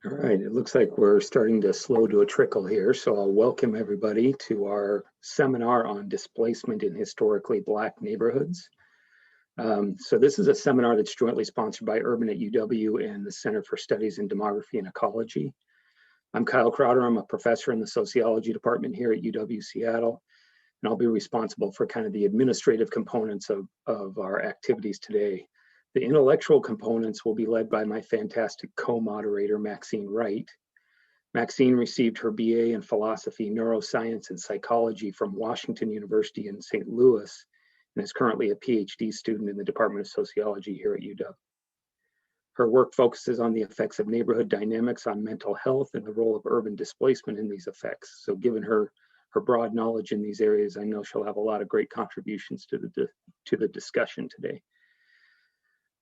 All right, it looks like we're starting to slow to a trickle here, so I'll welcome everybody to our seminar on displacement in historically Black neighborhoods. So this is a seminar that's jointly sponsored by Urban at UW and the Center for Studies in Demography and Ecology. I'm Kyle Crowder. I'm a professor in the sociology department here at UW Seattle, and I'll be responsible for kind of the administrative components of our activities today. The intellectual components will be led by my fantastic co-moderator, Maxine Wright. Maxine received her BA in philosophy, neuroscience, and psychology from Washington University in St. Louis, and is currently a PhD student in the Department of Sociology here at UW. Her work focuses on the effects of neighborhood dynamics on mental health and the role of urban displacement in these effects. So given her broad knowledge in these areas, I know she'll have a lot of great contributions to the discussion today.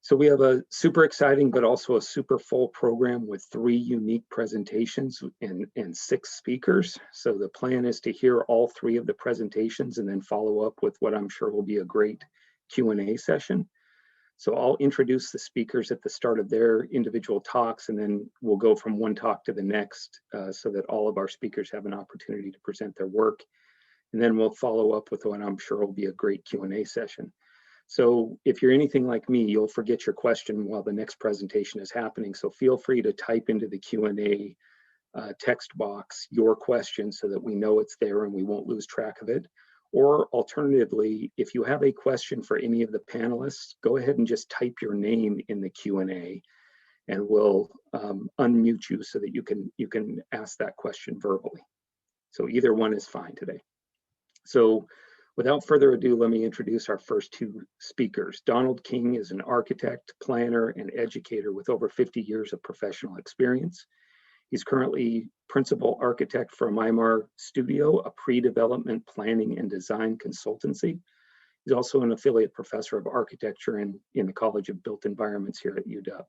So we have a super exciting, but also a super full program with 3 unique presentations and 6 speakers. So the plan is to hear all 3 of the presentations and then follow up with what I'm sure will be a great Q&A session. So I'll introduce the speakers at the start of their individual talks, and then we'll go from one talk to the next so that all of our speakers have an opportunity to present their work. And then we'll follow up with what I'm sure will be a great Q&A session. So if you're anything like me, you'll forget your question while the next presentation is happening. So feel free to type into the Q&A text box your question so that we know it's there and we won't lose track of it. Or alternatively, if you have a question for any of the panelists, go ahead and just type your name in the Q&A and we'll unmute you so that you can ask that question verbally. So either one is fine today. So without further ado, let me introduce our first 2 speakers. Donald King is an architect, planner, and educator with over 50 years of professional experience. He's currently principal architect for Mimar Studio, a pre-development planning and design consultancy. He's also an affiliate professor of architecture in the College of Built Environments here at UW.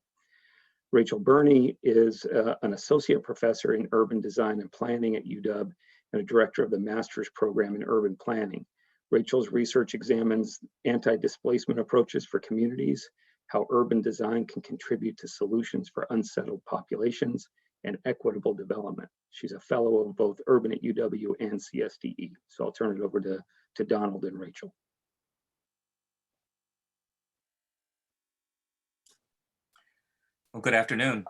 Rachel Berney is an associate professor in urban design and planning at UW and a director of the master's program in urban planning. Rachel's research examines anti-displacement approaches for communities, how urban design can contribute to solutions for unsettled populations, and equitable development. She's a fellow of both Urban at UW and CSDE. So I'll turn it over to Donald and Rachel. Well, good afternoon.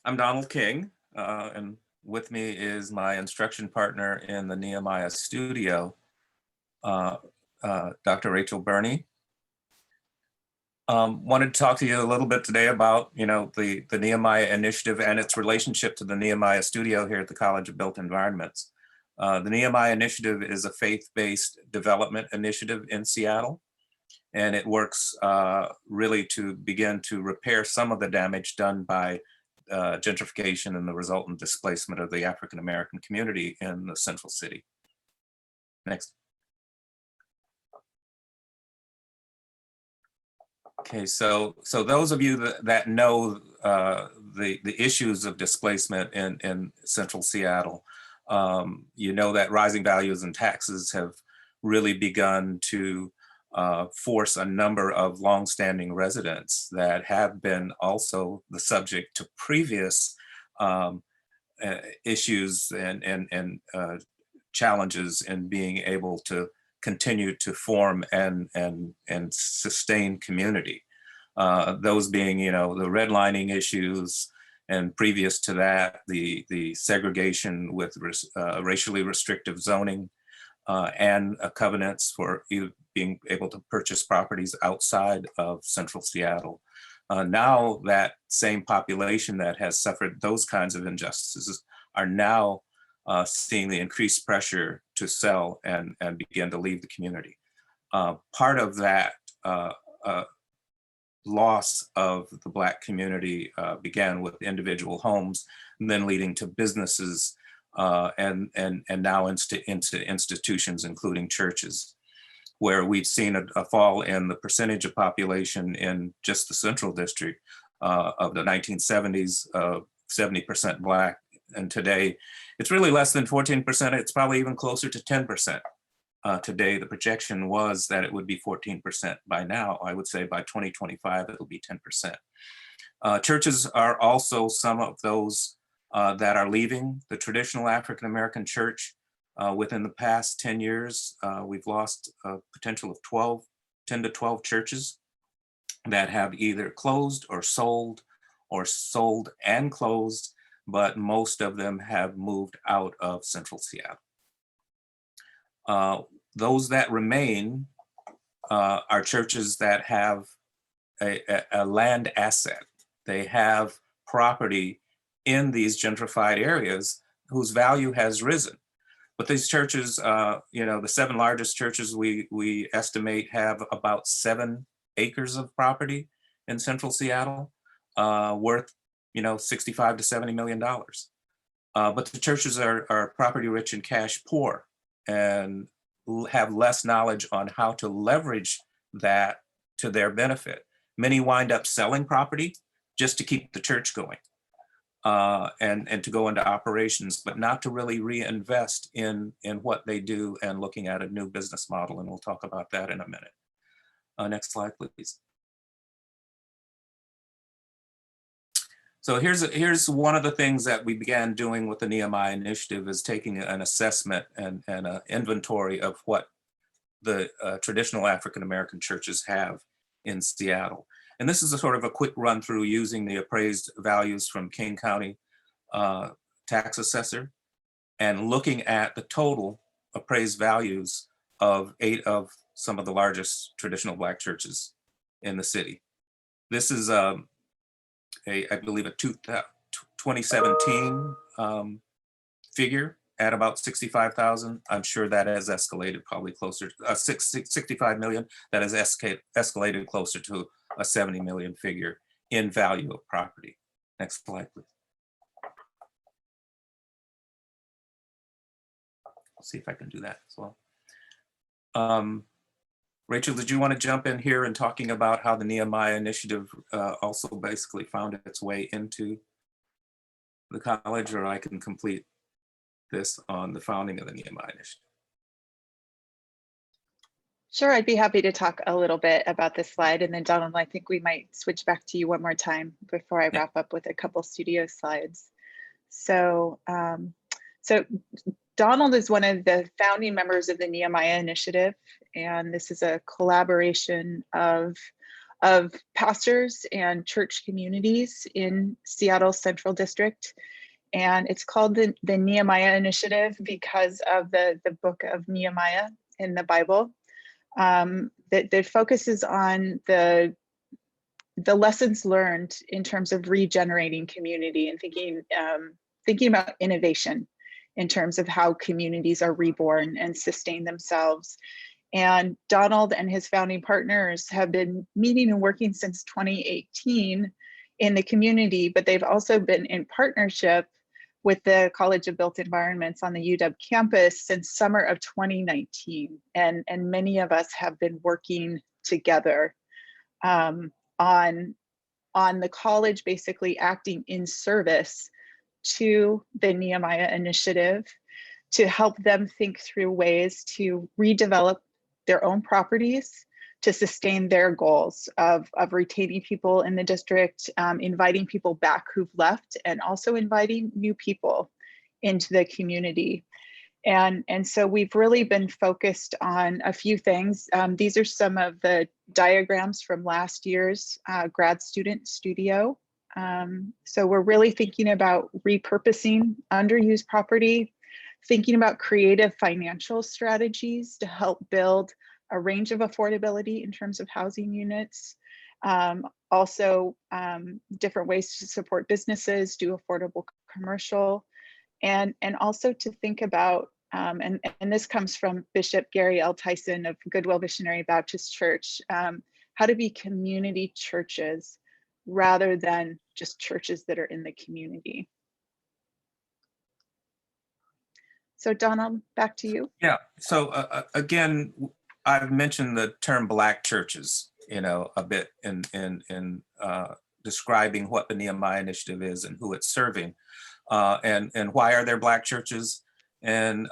I'm Donald King, and with me is my instruction partner in the Nehemiah Studio, Dr. Rachel Berney. Wanted to talk to you a little bit today about, the Nehemiah Initiative and its relationship to the Nehemiah Studio here at the College of Built Environments. The Nehemiah Initiative is a faith-based development initiative in Seattle, and it works really to begin to repair some of the damage done by gentrification and the resultant displacement of the African-American community in the central city. Next. Okay, so those of you that know the issues of displacement in central Seattle, you know that rising values and taxes have really begun to force a number of longstanding residents that have been also the subject to previous issues and challenges in being able to continue to form and sustain community. Those being, the redlining issues, and previous to that, the segregation with racially restrictive zoning, and covenants for being able to purchase properties outside of central Seattle. Now that same population that has suffered those kinds of injustices are now seeing the increased pressure to sell and begin to leave the community. Part of that loss of the Black community began with individual homes, and then leading to businesses and now into institutions, including churches, where we've seen a fall in the percentage of population in just the Central District of the 1970s, 70% Black, and today it's really less than 14%. It's probably even closer to 10%. today. The projection was that it would be 14% by now. I would say by 2025, it'll be 10%. Churches are also some of those that are leaving the traditional African-American church. Within the past 10 years, we've lost a potential of 10 to 12 churches that have either closed or sold and closed, but most of them have moved out of Central Seattle. Those that remain are churches that have a land asset. They have property in these gentrified areas whose value has risen. But these churches, the 7 largest churches we estimate have about 7 acres of property in Central Seattle, worth, $65 to $70 million. But the churches are property rich and cash poor and have less knowledge on how to leverage that to their benefit. Many wind up selling property just to keep the church going and to go into operations, but not to really reinvest in what they do and looking at a new business model. And we'll talk about that in a minute. Next slide, please. So here's one of the things that we began doing with the Nehemiah Initiative, is taking an assessment and an inventory of what the traditional African-American churches have in Seattle. And this is a sort of a quick run through using the appraised values from King County tax assessor and looking at the total appraised values of 8 of some of the largest traditional Black churches in the city. This is I believe a 2017 figure at about 65,000. I'm sure that has escalated probably closer to 65 million. That has escalated closer to a 70 million figure in value of property. Next slide, please. I'll see if I can do that as well. Rachel, did you want to jump in here and talking about how the Nehemiah Initiative also basically found its way into the college, or I can complete this on the founding of the Nehemiah Initiative? Sure, I'd be happy to talk a little bit about this slide, and then Donald, I think we might switch back to you one more time before I wrap up with a couple studio slides. So, Donald is one of the founding members of the Nehemiah Initiative, and this is a collaboration of pastors and church communities in Seattle Central District. And it's called the Nehemiah Initiative because of the book of Nehemiah in the Bible. That focuses on the lessons learned in terms of regenerating community and thinking about innovation in terms of how communities are reborn and sustain themselves. And Donald and his founding partners have been meeting and working since 2018 in the community, but they've also been in partnership with the College of Built Environments on the UW campus since summer of 2019. And many of us have been working together on the college basically acting in service to the Nehemiah Initiative to help them think through ways to redevelop their own properties to sustain their goals of retaining people in the district, inviting people back who've left, and also inviting new people into the community. And so we've really been focused on a few things. These are some of the diagrams from last year's grad student studio. So we're really thinking about repurposing underused property, thinking about creative financial strategies to help build a range of affordability in terms of housing units. Also, different ways to support businesses, do affordable commercial, and also to think about, and this comes from Bishop Gary L. Tyson of Goodwill Missionary Baptist Church, how to be community churches rather than just churches that are in the community. So Donald, back to you. Yeah, so again, I've mentioned the term Black churches, a bit in describing what the Nehemiah Initiative is and who it's serving, and why are there Black churches. And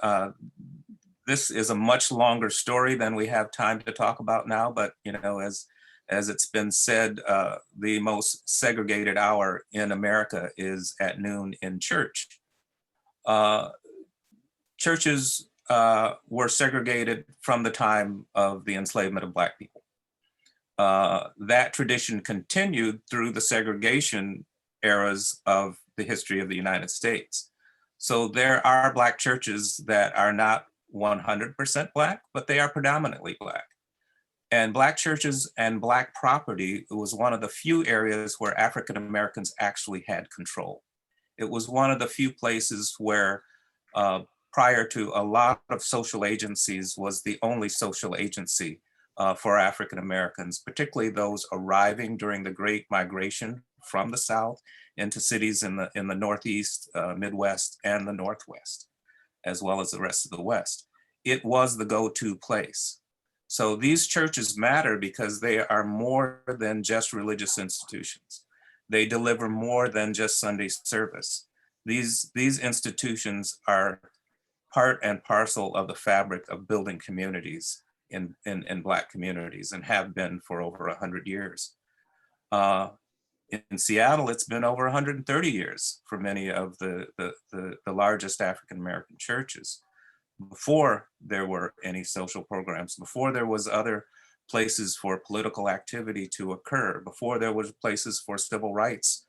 this is a much longer story than we have time to talk about now, but as it's been said, the most segregated hour in America is at noon in church. Churches were segregated from the time of the enslavement of Black people. That tradition continued through the segregation eras of the history of the United States. So there are Black churches that are not 100% Black, but they are predominantly Black. And Black churches and Black property was one of the few areas where African Americans actually had control. It was one of the few places where, prior to a lot of social agencies, was the only social agency for African Americans, particularly those arriving during the Great Migration from the South into cities in the Northeast, Midwest, and the Northwest, as well as the rest of the West. It was the go-to place. So these churches matter because they are more than just religious institutions. They deliver more than just Sunday service. These institutions are part and parcel of the fabric of building communities in Black communities, and have been for over 100 years. In Seattle, it's been over 130 years for many of the largest African American churches. Before there were any social programs, before there was other places for political activity to occur, before there was places for civil rights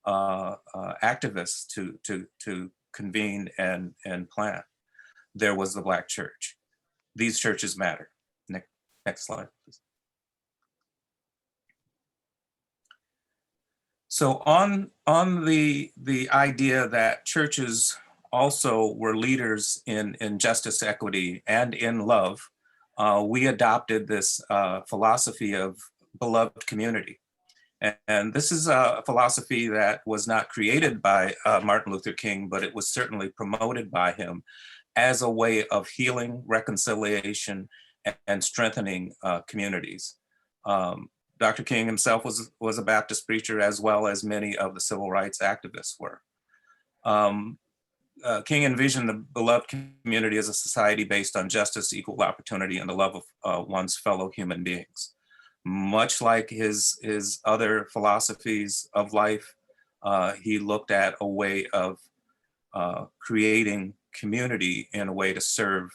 activists to convene and plan, there was the Black church. These churches matter. Next slide, please. So on the idea that churches also were leaders in justice, equity, and in love, we adopted this philosophy of beloved community. And this is a philosophy that was not created by Martin Luther King, but it was certainly promoted by him as a way of healing, reconciliation, and strengthening communities. Dr. King himself was a Baptist preacher, as well as many of the civil rights activists were. King envisioned the beloved community as a society based on justice, equal opportunity, and the love of one's fellow human beings. Much like his other philosophies of life, he looked at a way of creating community in a way to serve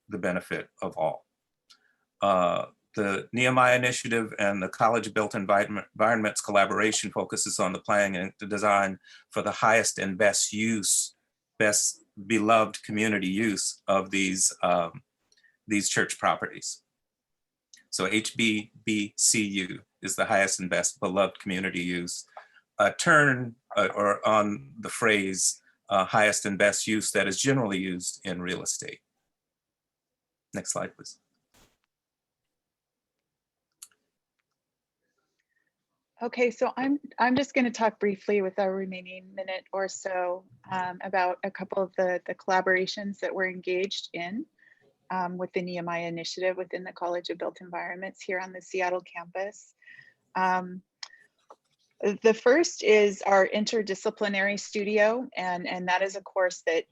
the benefit of all. The Nehemiah Initiative and the College Built Environments collaboration focuses on the planning and the design for the highest and best use, best beloved community use of these church properties. So HBBCU is the highest and best beloved community use. A turn or on the phrase highest and best use that is generally used in real estate. Next slide, please. Okay, so I'm just going to talk briefly with our remaining minute or so about a couple of the collaborations that we're engaged in with the Nehemiah Initiative within the College of Built Environments here on the Seattle campus. The first is our interdisciplinary studio, and that is a course that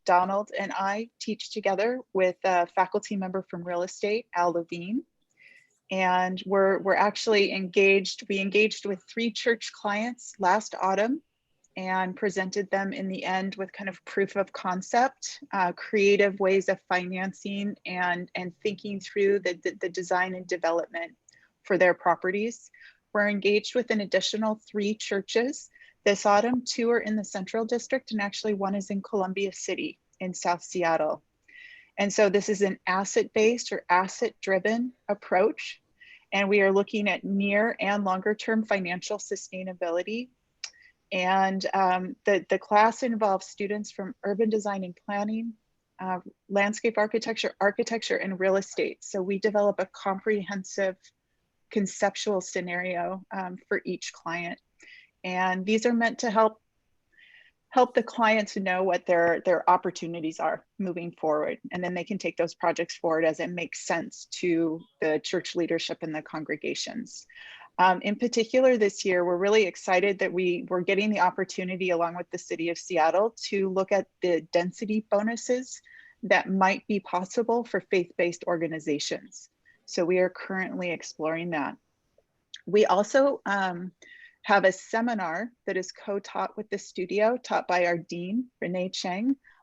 Donald and I teach together with a faculty member from real estate, Al Levine. And we're actually engaged. We engaged with 3 church clients last autumn and presented them in the end with kind of proof of concept, creative ways of financing and thinking through the design and development for their properties. We're engaged with an additional 3 churches this autumn. 2 are in the Central District, and actually 1 is in Columbia City in South Seattle. And so this is an asset-based or asset-driven approach. And we are looking at near and longer term financial sustainability. And the class involves students from urban design and planning, landscape architecture, and real estate. So we develop a comprehensive conceptual scenario for each client. And these are meant to help the clients know what their opportunities are moving forward. And then they can take those projects forward as it makes sense to the church leadership and the congregations. In particular this year, we're really excited that we're getting the opportunity along with the city of Seattle to look at the density bonuses that might be possible for faith-based organizations. So we are currently exploring that. We also have a seminar that is co-taught with the studio, taught by our dean, Berney,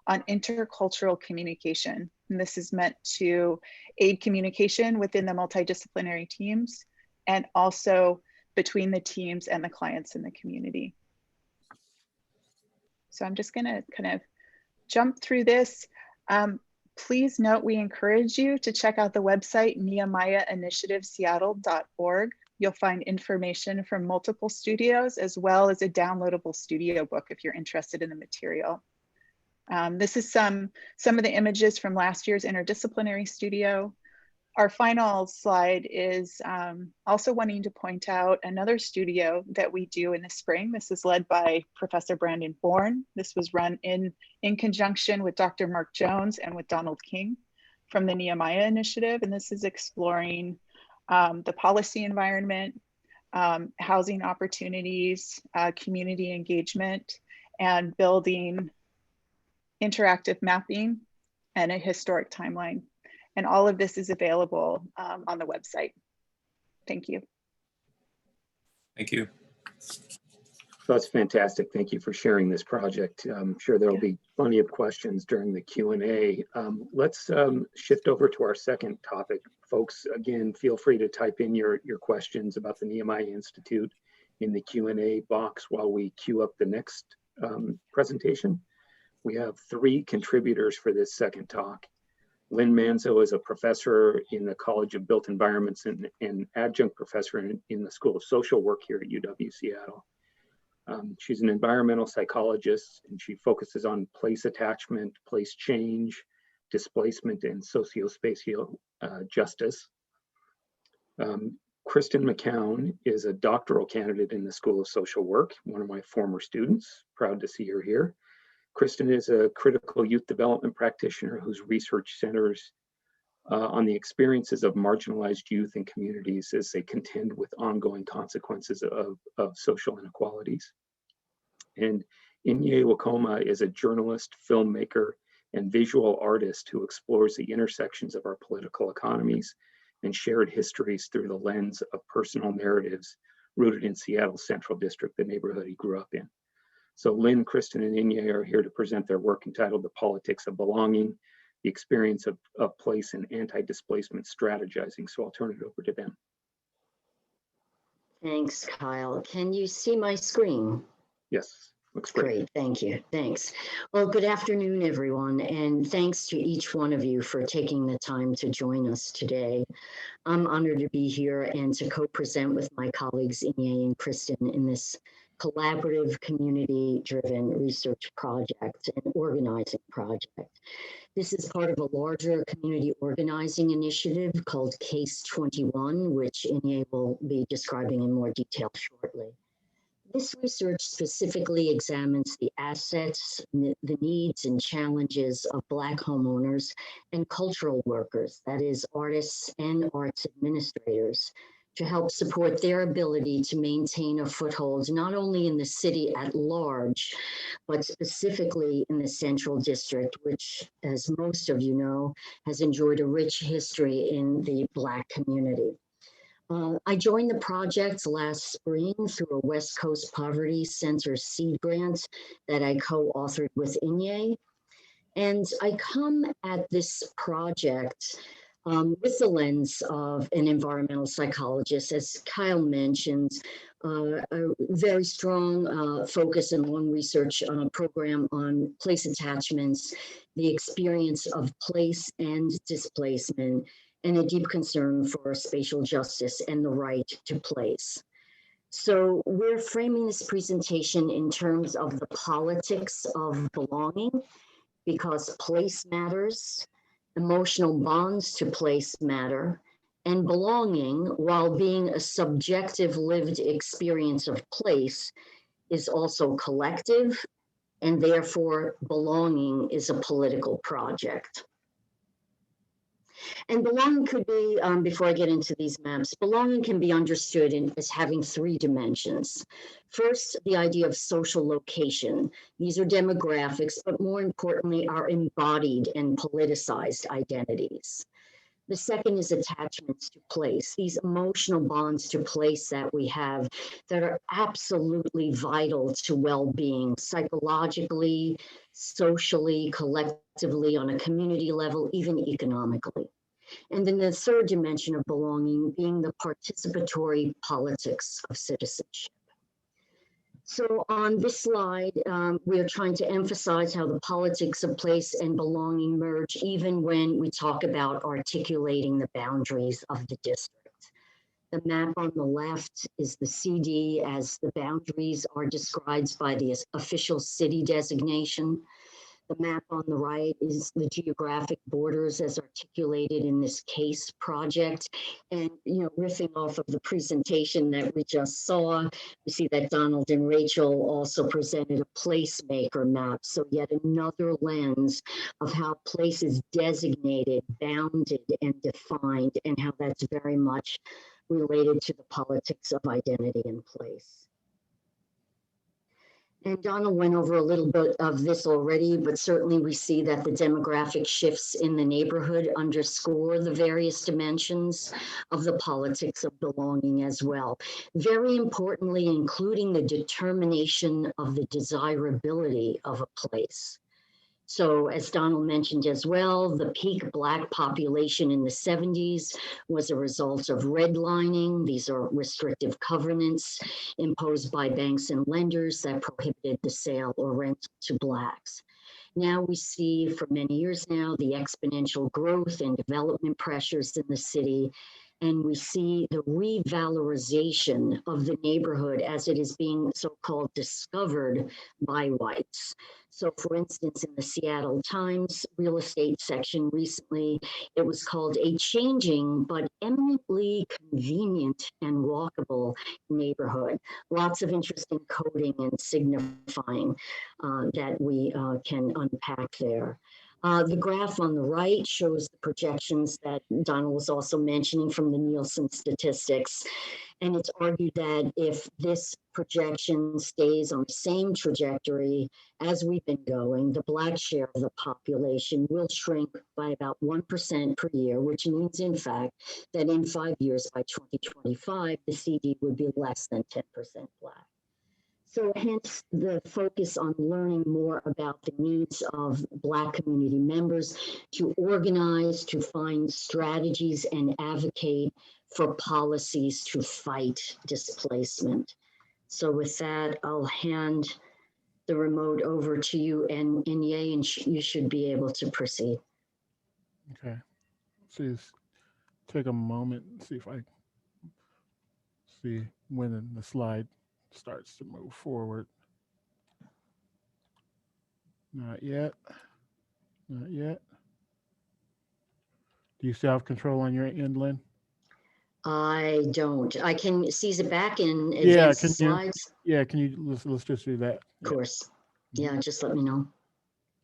on intercultural communication. And this is meant to aid communication within the multidisciplinary teams and also between the teams and the clients in the community. So I'm just gonna kind of jump through this. Please note, we encourage you to check out the website, nehemiahinitiativeseattle.org. You'll find information from multiple studios, as well as a downloadable studio book if you're interested in the material. This is some of the images from last year's interdisciplinary studio. Our final slide is also wanting to point out another studio that we do in the spring. This is led by Professor Brandon Bourne. This was run in conjunction with Dr. Mark Jones and with Donald King from the Nehemiah Initiative. And this is exploring the policy environment, housing opportunities, community engagement, and building interactive mapping and a historic timeline. And all of this is available on the website. Thank you. Thank you. That's fantastic. Thank you for sharing this project. I'm sure there'll be plenty of questions during the Q&A. Let's shift over to our second topic. Folks, again, feel free to type in your questions about the Nehemiah Institute in the Q&A box while we queue up the next presentation. We have 3 contributors for this second talk. Lynn Manzo is a professor in the College of Built Environments and adjunct professor in the School of Social Work here at UW-Seattle. She's an environmental psychologist, and she focuses on place attachment, place change, displacement, and socio-spatial justice. Kristen McCowan is a doctoral candidate in the School of Social Work, one of my former students. Proud to see her here. Kristen is a critical youth development practitioner whose research centers on the experiences of marginalized youth and communities as they contend with ongoing consequences of social inequalities. And Inye Wokoma is a journalist, filmmaker, and visual artist who explores the intersections of our political economies and shared histories through the lens of personal narratives rooted in Seattle's Central District, the neighborhood he grew up in. So Lynn, Kristen, and Inye are here to present their work entitled The Politics of Belonging, the Experience of Place and Anti-Displacement Strategizing. So I'll turn it over to them. Thanks, Kyle. Can you see my screen? Yes, looks great. Great, thank you, thanks. Well, good afternoon, everyone, and thanks to each one of you for taking the time to join us today. I'm honored to be here and to co-present with my colleagues Inye and Kristen in this collaborative, community-driven research project and organizing project. This is part of a larger community organizing initiative called Case 21, which Inye will be describing in more detail shortly. This research specifically examines the assets, the needs and challenges of Black homeowners and cultural workers, that is, artists and arts administrators, to help support their ability to maintain a foothold not only in the city at large, but specifically in the Central District, which, as most of you know, has enjoyed a rich history in the Black community. I joined the project last spring through a West Coast Poverty Center seed grant that I co-authored with Inye. And I come at this project with the lens of an environmental psychologist, as Kyle mentioned, a very strong focus and long research program on place attachments, the experience of place and displacement, and a deep concern for spatial justice and the right to place. So we're framing this presentation in terms of the politics of belonging, because place matters, emotional bonds to place matter, and belonging, while being a subjective lived experience of place, is also collective, and therefore belonging is a political project. And belonging could be, before I get into these maps, belonging can be understood as having three dimensions. First, the idea of social location. These are demographics, but more importantly, are embodied and politicized identities. The second is attachments to place, these emotional bonds to place that we have that are absolutely vital to well-being, psychologically, socially, collectively, on a community level, even economically. And then the third dimension of belonging being the participatory politics of citizenship. So on this slide, we are trying to emphasize how the politics of place and belonging merge, even when we talk about articulating the boundaries of the district. The map on the left is the CD as the boundaries are described by the official city designation. The map on the right is the geographic borders as articulated in this case project. And, riffing off of the presentation that we just saw, we see that Donald and Rachel also presented a placemaker map. So yet another lens of how place is designated, bounded, and defined, and how that's very much related to the politics of identity and place. And Donald went over a little bit of this already, but certainly we see that the demographic shifts in the neighborhood underscore the various dimensions of the politics of belonging as well. Very importantly, including the determination of the desirability of a place. So as Donald mentioned as well, the peak Black population in the 70s was a result of redlining. These are restrictive covenants imposed by banks and lenders that prohibited the sale or rental to Blacks. Now we see for many years now the exponential growth and development pressures in the city, and we see the revalorization of the neighborhood as it is being so-called discovered by whites. So for instance, in the Seattle Times real estate section recently, it was called a changing but eminently convenient and walkable neighborhood. Lots of interesting coding and signifying that we can unpack there. The graph on the right shows the projections that Donald was also mentioning from the Nielsen statistics. And it's argued that if this projection stays on the same trajectory as we've been going, the Black share of the population will shrink by about 1% per year, which means, in fact, that in 5 years, by 2025, the CD would be less than 10% Black. So hence the focus on learning more about the needs of Black community members to organize, to find strategies and advocate for policies to fight displacement. So with that, I'll hand the remote over to you and Inye, and you should be able to proceed. Okay. Let's take a moment and see if I see when the slide starts to move forward. Not yet. Not yet. Do you still have control on your end, Lynn? I don't. I can seize it back in Yeah, advance slides. Can you let's just do that. Of course. Yeah, just let me know.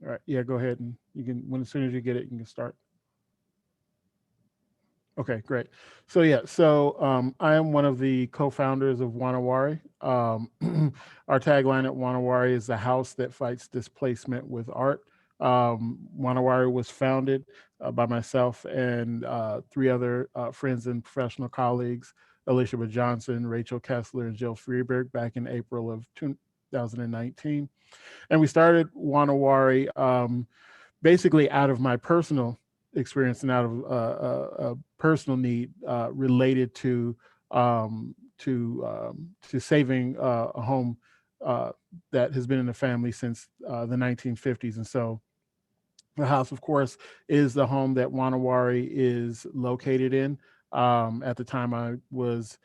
All right. Yeah, go ahead and you can as soon as you get it, you can start. Okay, great. So I am one of the co-founders of Wanawari. Our tagline at Wanawari is the house that fights displacement with art. Wanawari was founded by myself and 3 other friends and professional colleagues, Elizabeth Johnson, Rachel Kessler, and Jill Freeberg back in April of 2019. And we started Wanawari basically out of my personal experience and out of a personal need related to saving a home that has been in the family since the 1950s. And so the house, of course, is the home that Wanawari is located in. At the time, I was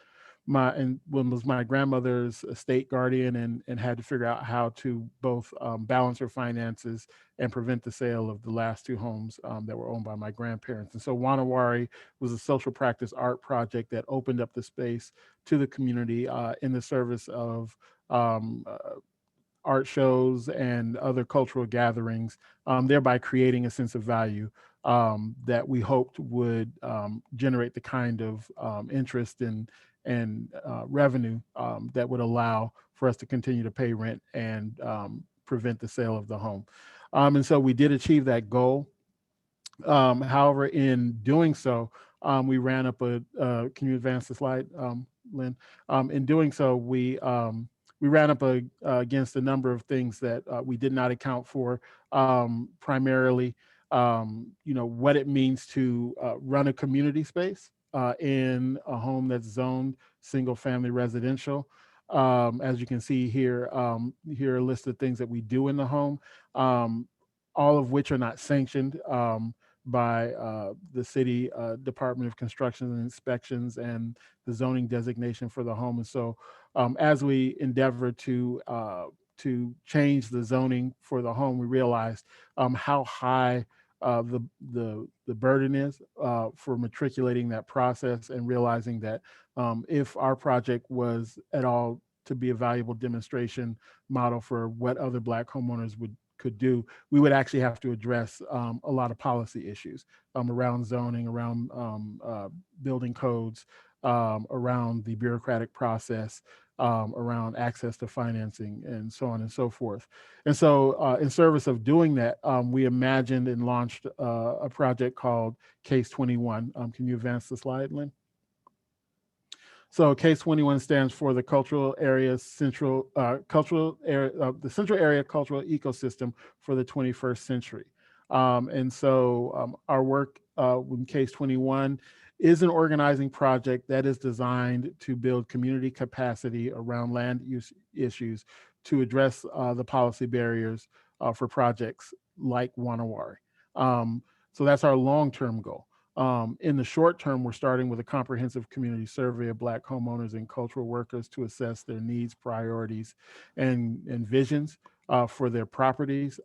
my grandmother's estate guardian and had to figure out how to both balance her finances and prevent the sale of the last 2 homes that were owned by my grandparents. And so Wanawari was a social practice art project that opened up the space to the community in the service of art shows and other cultural gatherings, thereby creating a sense of value that we hoped would generate the kind of interest and revenue that would allow for us to continue to pay rent and prevent the sale of the home. And so we did achieve that goal. However, in doing so, we ran up can you advance the slide, Lynn? In doing so, we ran up against a number of things that we did not account for, primarily, what it means to run a community space in a home that's zoned single family residential. As you can see here, here are a list of things that we do in the home, all of which are not sanctioned by the city Department of Construction and Inspections and the zoning designation for the home. And so as we endeavor to change the zoning for the home, we realized how high the burden is for matriculating that process, and realizing that if our project was at all to be a valuable demonstration model for what other Black homeowners could do, we would actually have to address a lot of policy issues around zoning, around building codes, around the bureaucratic process, around access to financing, and so on and so forth. And so in service of doing that, we imagined and launched a project called Case 21. Can you advance the slide, Lynn? So Case 21 stands for the Cultural Area Central the Central Area Cultural Ecosystem for the 21st Century. And so our work with Case 21 is an organizing project that is designed to build community capacity around land use issues to address the policy barriers for projects like Wanawari. So that's our long-term goal. In the short term, we're starting with a comprehensive community survey of Black homeowners and cultural workers to assess their needs, priorities, and visions for their properties.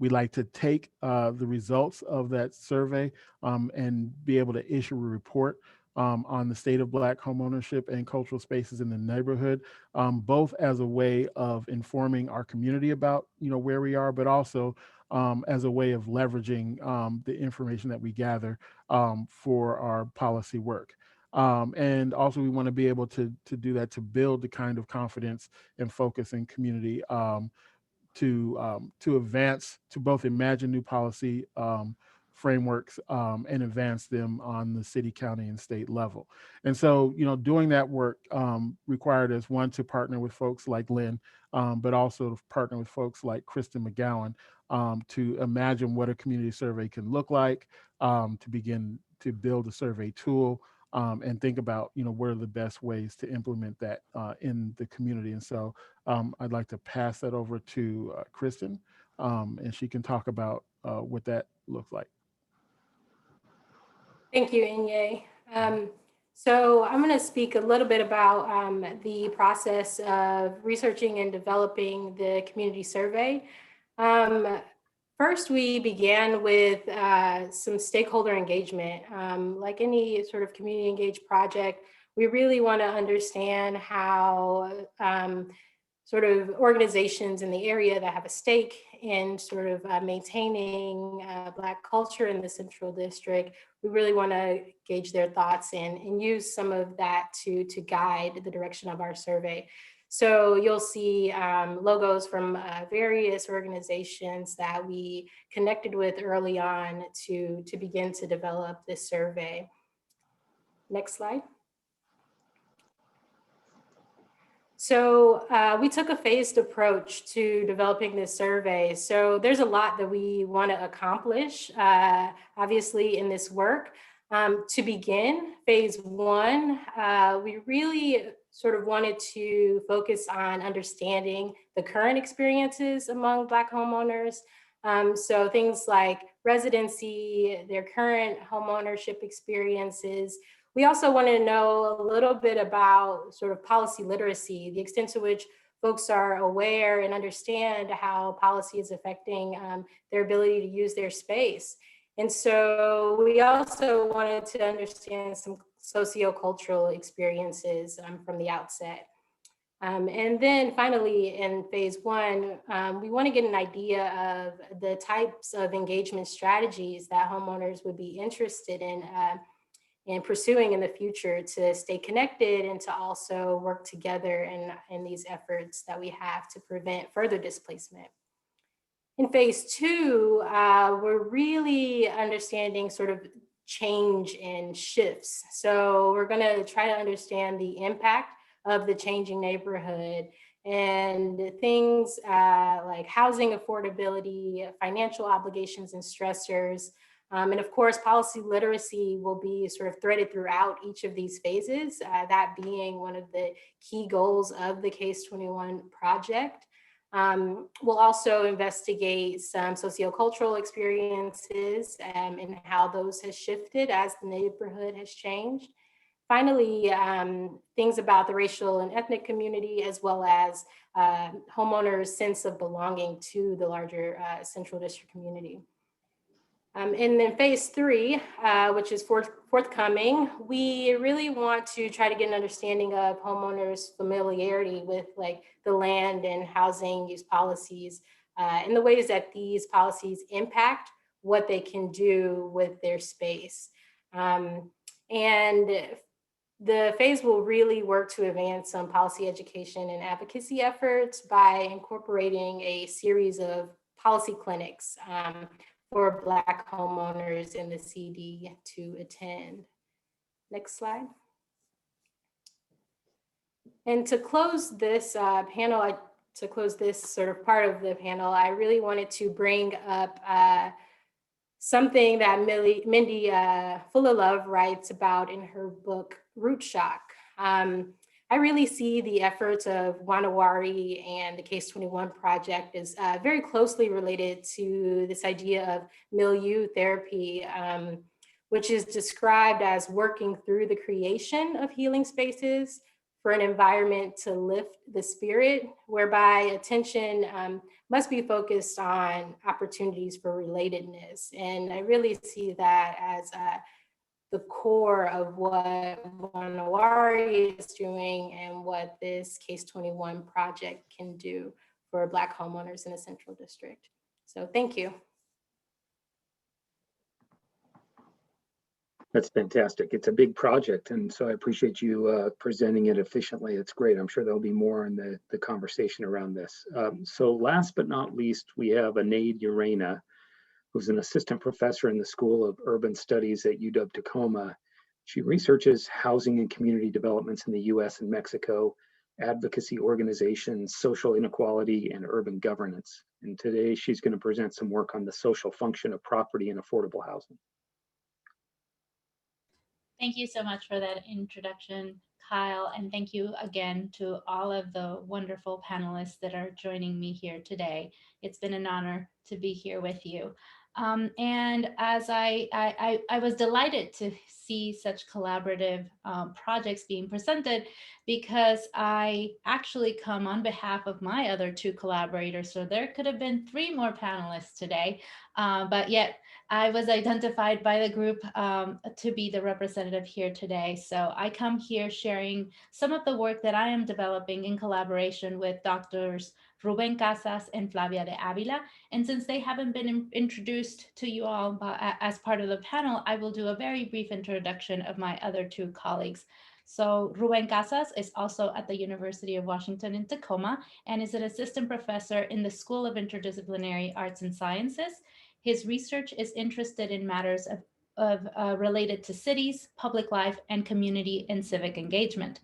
We'd like to take the results of that survey and be able to issue a report on the state of Black homeownership and cultural spaces in the neighborhood, both as a way of informing our community about where we are, but also as a way of leveraging the information that we gather for our policy work. And also we want to be able to do that, to build the kind of confidence and focus in community to advance, to both imagine new policy frameworks and advance them on the city, county, and state level. And so, doing that work required us, one, to partner with folks like Lynn, but also to partner with folks like Kristen McCowan to imagine what a community survey can look like, to begin to build a survey tool, and think about, what are the best ways to implement that in the community. And so I'd like to pass that over to Kristen, and she can talk about what that looks like. Thank you, Inye. So I'm going to speak a little bit about the process of researching and developing the community survey. First, we began with some stakeholder engagement. Like any sort of community engaged project, we really want to understand how sort of organizations in the area that have a stake in sort of maintaining Black culture in the Central District, we really want to gauge their thoughts and use some of that to guide the direction of our survey. So you'll see logos from various organizations that we connected with early on to begin to develop this survey. Next slide. So we took a phased approach to developing this survey. So there's a lot that we want to accomplish, obviously, in this work. To begin, phase one, we really sort of wanted to focus on understanding the current experiences among Black homeowners. So things like residency, their current homeownership experiences. We also wanted to know a little bit about sort of policy literacy, the extent to which folks are aware and understand how policy is affecting their ability to use their space. And so we also wanted to understand some sociocultural experiences from the outset. And then finally, in phase one, we want to get an idea of the types of engagement strategies that homeowners would be interested in pursuing in the future to stay connected and to also work together in these efforts that we have to prevent further displacement. In phase two, we're really understanding sort of change and shifts. So we're going to try to understand the impact of the changing neighborhood and things like housing affordability, financial obligations and stressors. And of course, policy literacy will be sort of threaded throughout each of these phases, that being one of the key goals of the Case 21 project. We'll also investigate some sociocultural experiences and how those has shifted as the neighborhood has changed. Finally, things about the racial and ethnic community, as well as homeowners' sense of belonging to the larger Central District community. And then phase three, which is forthcoming, we really want to try to get an understanding of homeowners' familiarity with like the land and housing use policies and the ways that these policies impact what they can do with their space. And the phase will really work to advance some policy education and advocacy efforts by incorporating a series of policy clinics for Black homeowners in the CD to attend. Next slide. And to close this panel, to close this sort of part of the panel, I really wanted to bring up something that Mindy Full-of-Love writes about in her book, Root Shock. I really see the efforts of Wanawari and the Case 21 project is very closely related to this idea of milieu therapy, which is described as working through the creation of healing spaces for an environment to lift the spirit, whereby attention must be focused on opportunities for relatedness. And I really see that as the core of what Wanawari is doing and what this Case 21 project can do for Black homeowners in the Central District. So thank you. That's fantastic. It's a big project, and so I appreciate you presenting it efficiently. It's great. I'm sure there'll be more in the conversation around this. So last but not least, we have Anaid Yerena, who's an assistant professor in the School of Urban Studies at UW-Tacoma. She researches housing and community developments in the US and Mexico, advocacy organizations, social inequality, and urban governance. And today she's going to present some work on the social function of property and affordable housing. Thank you so much for that introduction, Kyle, and thank you again to all of the wonderful panelists that are joining me here today. It's been an honor to be here with you. And as I was delighted to see such collaborative projects being presented, because I actually come on behalf of my other two collaborators. So there could have been 3 more panelists today, but yet I was identified by the group to be the representative here today. So I come here sharing some of the work that I am developing in collaboration with Drs. Ruben Casas and Flavia de Avila. And since they haven't been introduced to you all as part of the panel, I will do a very brief introduction of my other 2 colleagues. So Ruben Casas is also at the University of Washington in Tacoma and is an assistant professor in the School of Interdisciplinary Arts and Sciences. His research is interested in matters related to cities, public life, and community and civic engagement.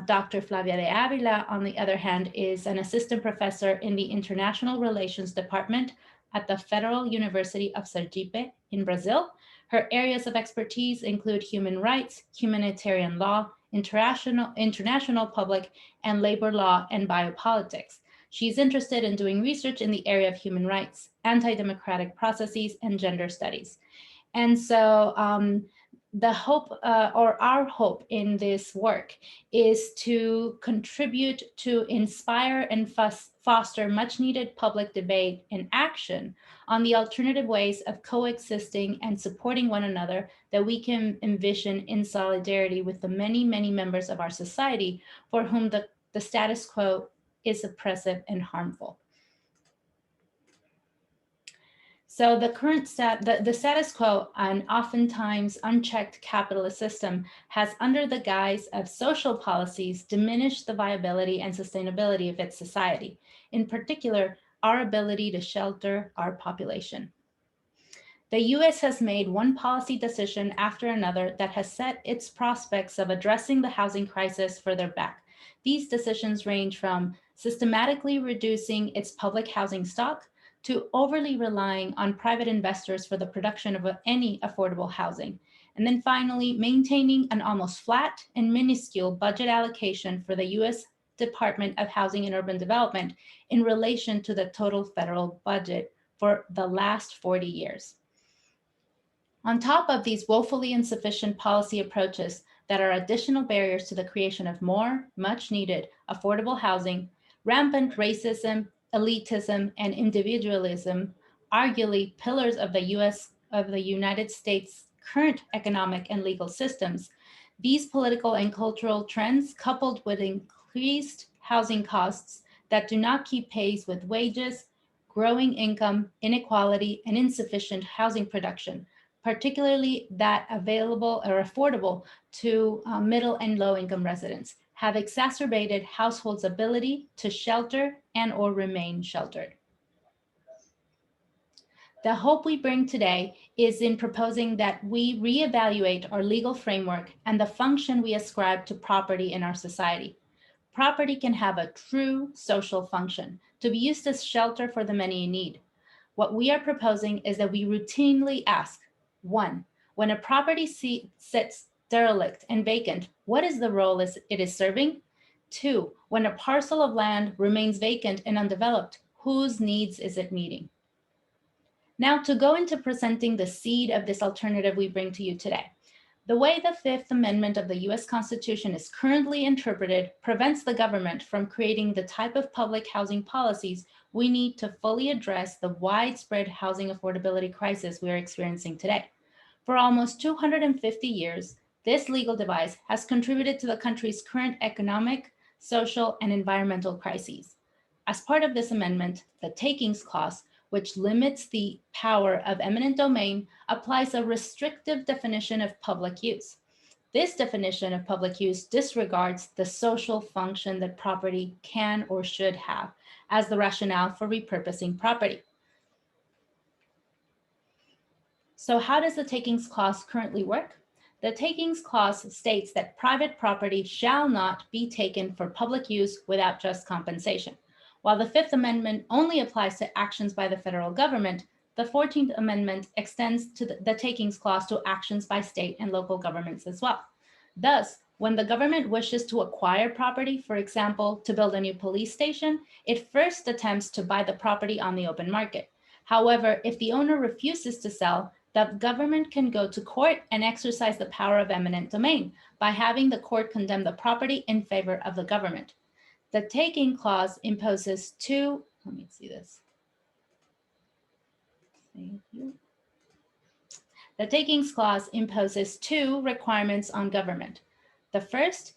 Dr. Flavia de Avila, on the other hand, is an assistant professor in the International Relations Department at the Federal University of Sergipe in Brazil. Her areas of expertise include human rights, humanitarian law, international public and labor law, and biopolitics. She's interested in doing research in the area of human rights, anti-democratic processes, and gender studies. And so the hope or our hope in this work is to contribute to inspire and foster much needed public debate and action on the alternative ways of coexisting and supporting one another that we can envision in solidarity with the many, many members of our society for whom the the status quo is oppressive and harmful. So the current the status quo, an oftentimes unchecked capitalist system, has, under the guise of social policies, diminished the viability and sustainability of its society, in particular, our ability to shelter our population. The US has made one policy decision after another that has set its prospects of addressing the housing crisis further back. These decisions range from systematically reducing its public housing stock to overly relying on private investors for the production of any affordable housing. And then finally, maintaining an almost flat and minuscule budget allocation for the US Department of Housing and Urban Development in relation to the total federal budget for the last 40 years. On top of these woefully insufficient policy approaches that are additional barriers to the creation of more much needed affordable housing, rampant racism, elitism, and individualism, arguably pillars of the United States' current economic and legal systems, these political and cultural trends, coupled with increased housing costs that do not keep pace with wages, growing income, inequality, and insufficient housing production, particularly that available or affordable to middle and low income residents, have exacerbated households' ability to shelter and or remain sheltered. The hope we bring today is in proposing that we reevaluate our legal framework and the function we ascribe to property in our society. Property can have a true social function to be used as shelter for the many in need. What we are proposing is that we routinely ask, 1, when a property sits derelict and vacant, what is the role it is serving? 2, when a parcel of land remains vacant and undeveloped, whose needs is it meeting? Now, to go into presenting the seed of this alternative we bring to you today. The way the Fifth Amendment of the US Constitution is currently interpreted prevents the government from creating the type of public housing policies we need to fully address the widespread housing affordability crisis we are experiencing today. For almost 250 years, this legal device has contributed to the country's current economic, social, and environmental crises. As part of this amendment, the Takings Clause, which limits the power of eminent domain, applies a restrictive definition of public use. This definition of public use disregards the social function that property can or should have as the rationale for repurposing property. So how does the Takings Clause currently work? The Takings Clause states that private property shall not be taken for public use without just compensation. While the Fifth Amendment only applies to actions by the federal government, the 14th Amendment extends to the Takings Clause to actions by state and local governments as well. Thus, when the government wishes to acquire property, for example, to build a new police station, it first attempts to buy the property on the open market. However, if the owner refuses to sell, the government can go to court and exercise the power of eminent domain by having the court condemn the property in favor of the government. The Taking Clause imposes two, let me see this. Thank you. The Takings Clause imposes two requirements on government. The first,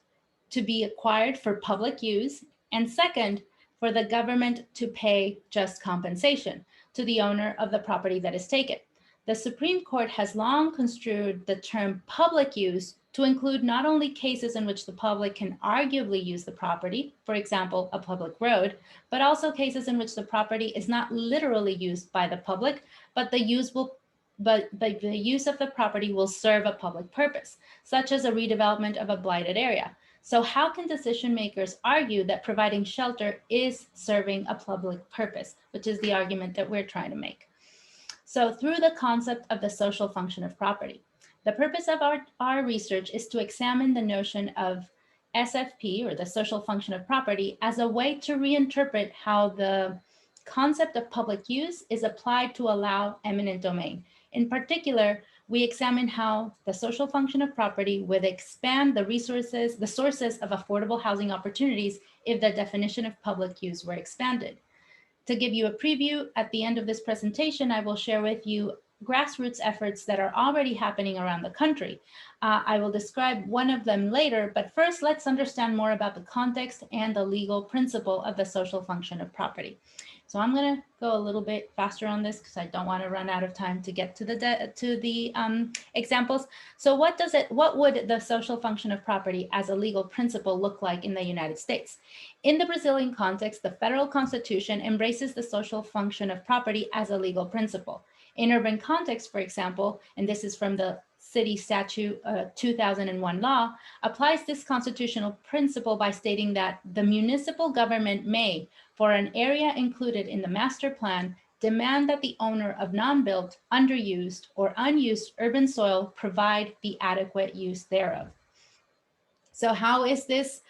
to be acquired for public use, and second, for the government to pay just compensation to the owner of the property that is taken. The Supreme Court has long construed the term public use to include not only cases in which the public can arguably use the property, for example, a public road, but also cases in which the property is not literally used by the public, but the use of the property will serve a public purpose, such as a redevelopment of a blighted area. So how can decision makers argue that providing shelter is serving a public purpose, which is the argument that we're trying to make? So through the concept of the social function of property, the purpose of our research is to examine the notion of SFP, or the social function of property, as a way to reinterpret how the concept of public use is applied to allow eminent domain. In particular, we examine how the social function of property would expand the sources of affordable housing opportunities if the definition of public use were expanded. To give you a preview, at the end of this presentation, I will share with you grassroots efforts that are already happening around the country. I will describe one of them later, but first let's understand more about the context and the legal principle of the social function of property. So I'm going to go a little bit faster on this because I don't want to run out of time to get to the examples. So what would the social function of property as a legal principle look like in the United States? In the Brazilian context, the federal constitution embraces the social function of property as a legal principle. In urban context, for example, and this is from the City Statute 2001 law, applies this constitutional principle by stating that the municipal government may, for an area included in the master plan, demand that the owner of non-built, underused, or unused urban soil provide the adequate use thereof. So how is this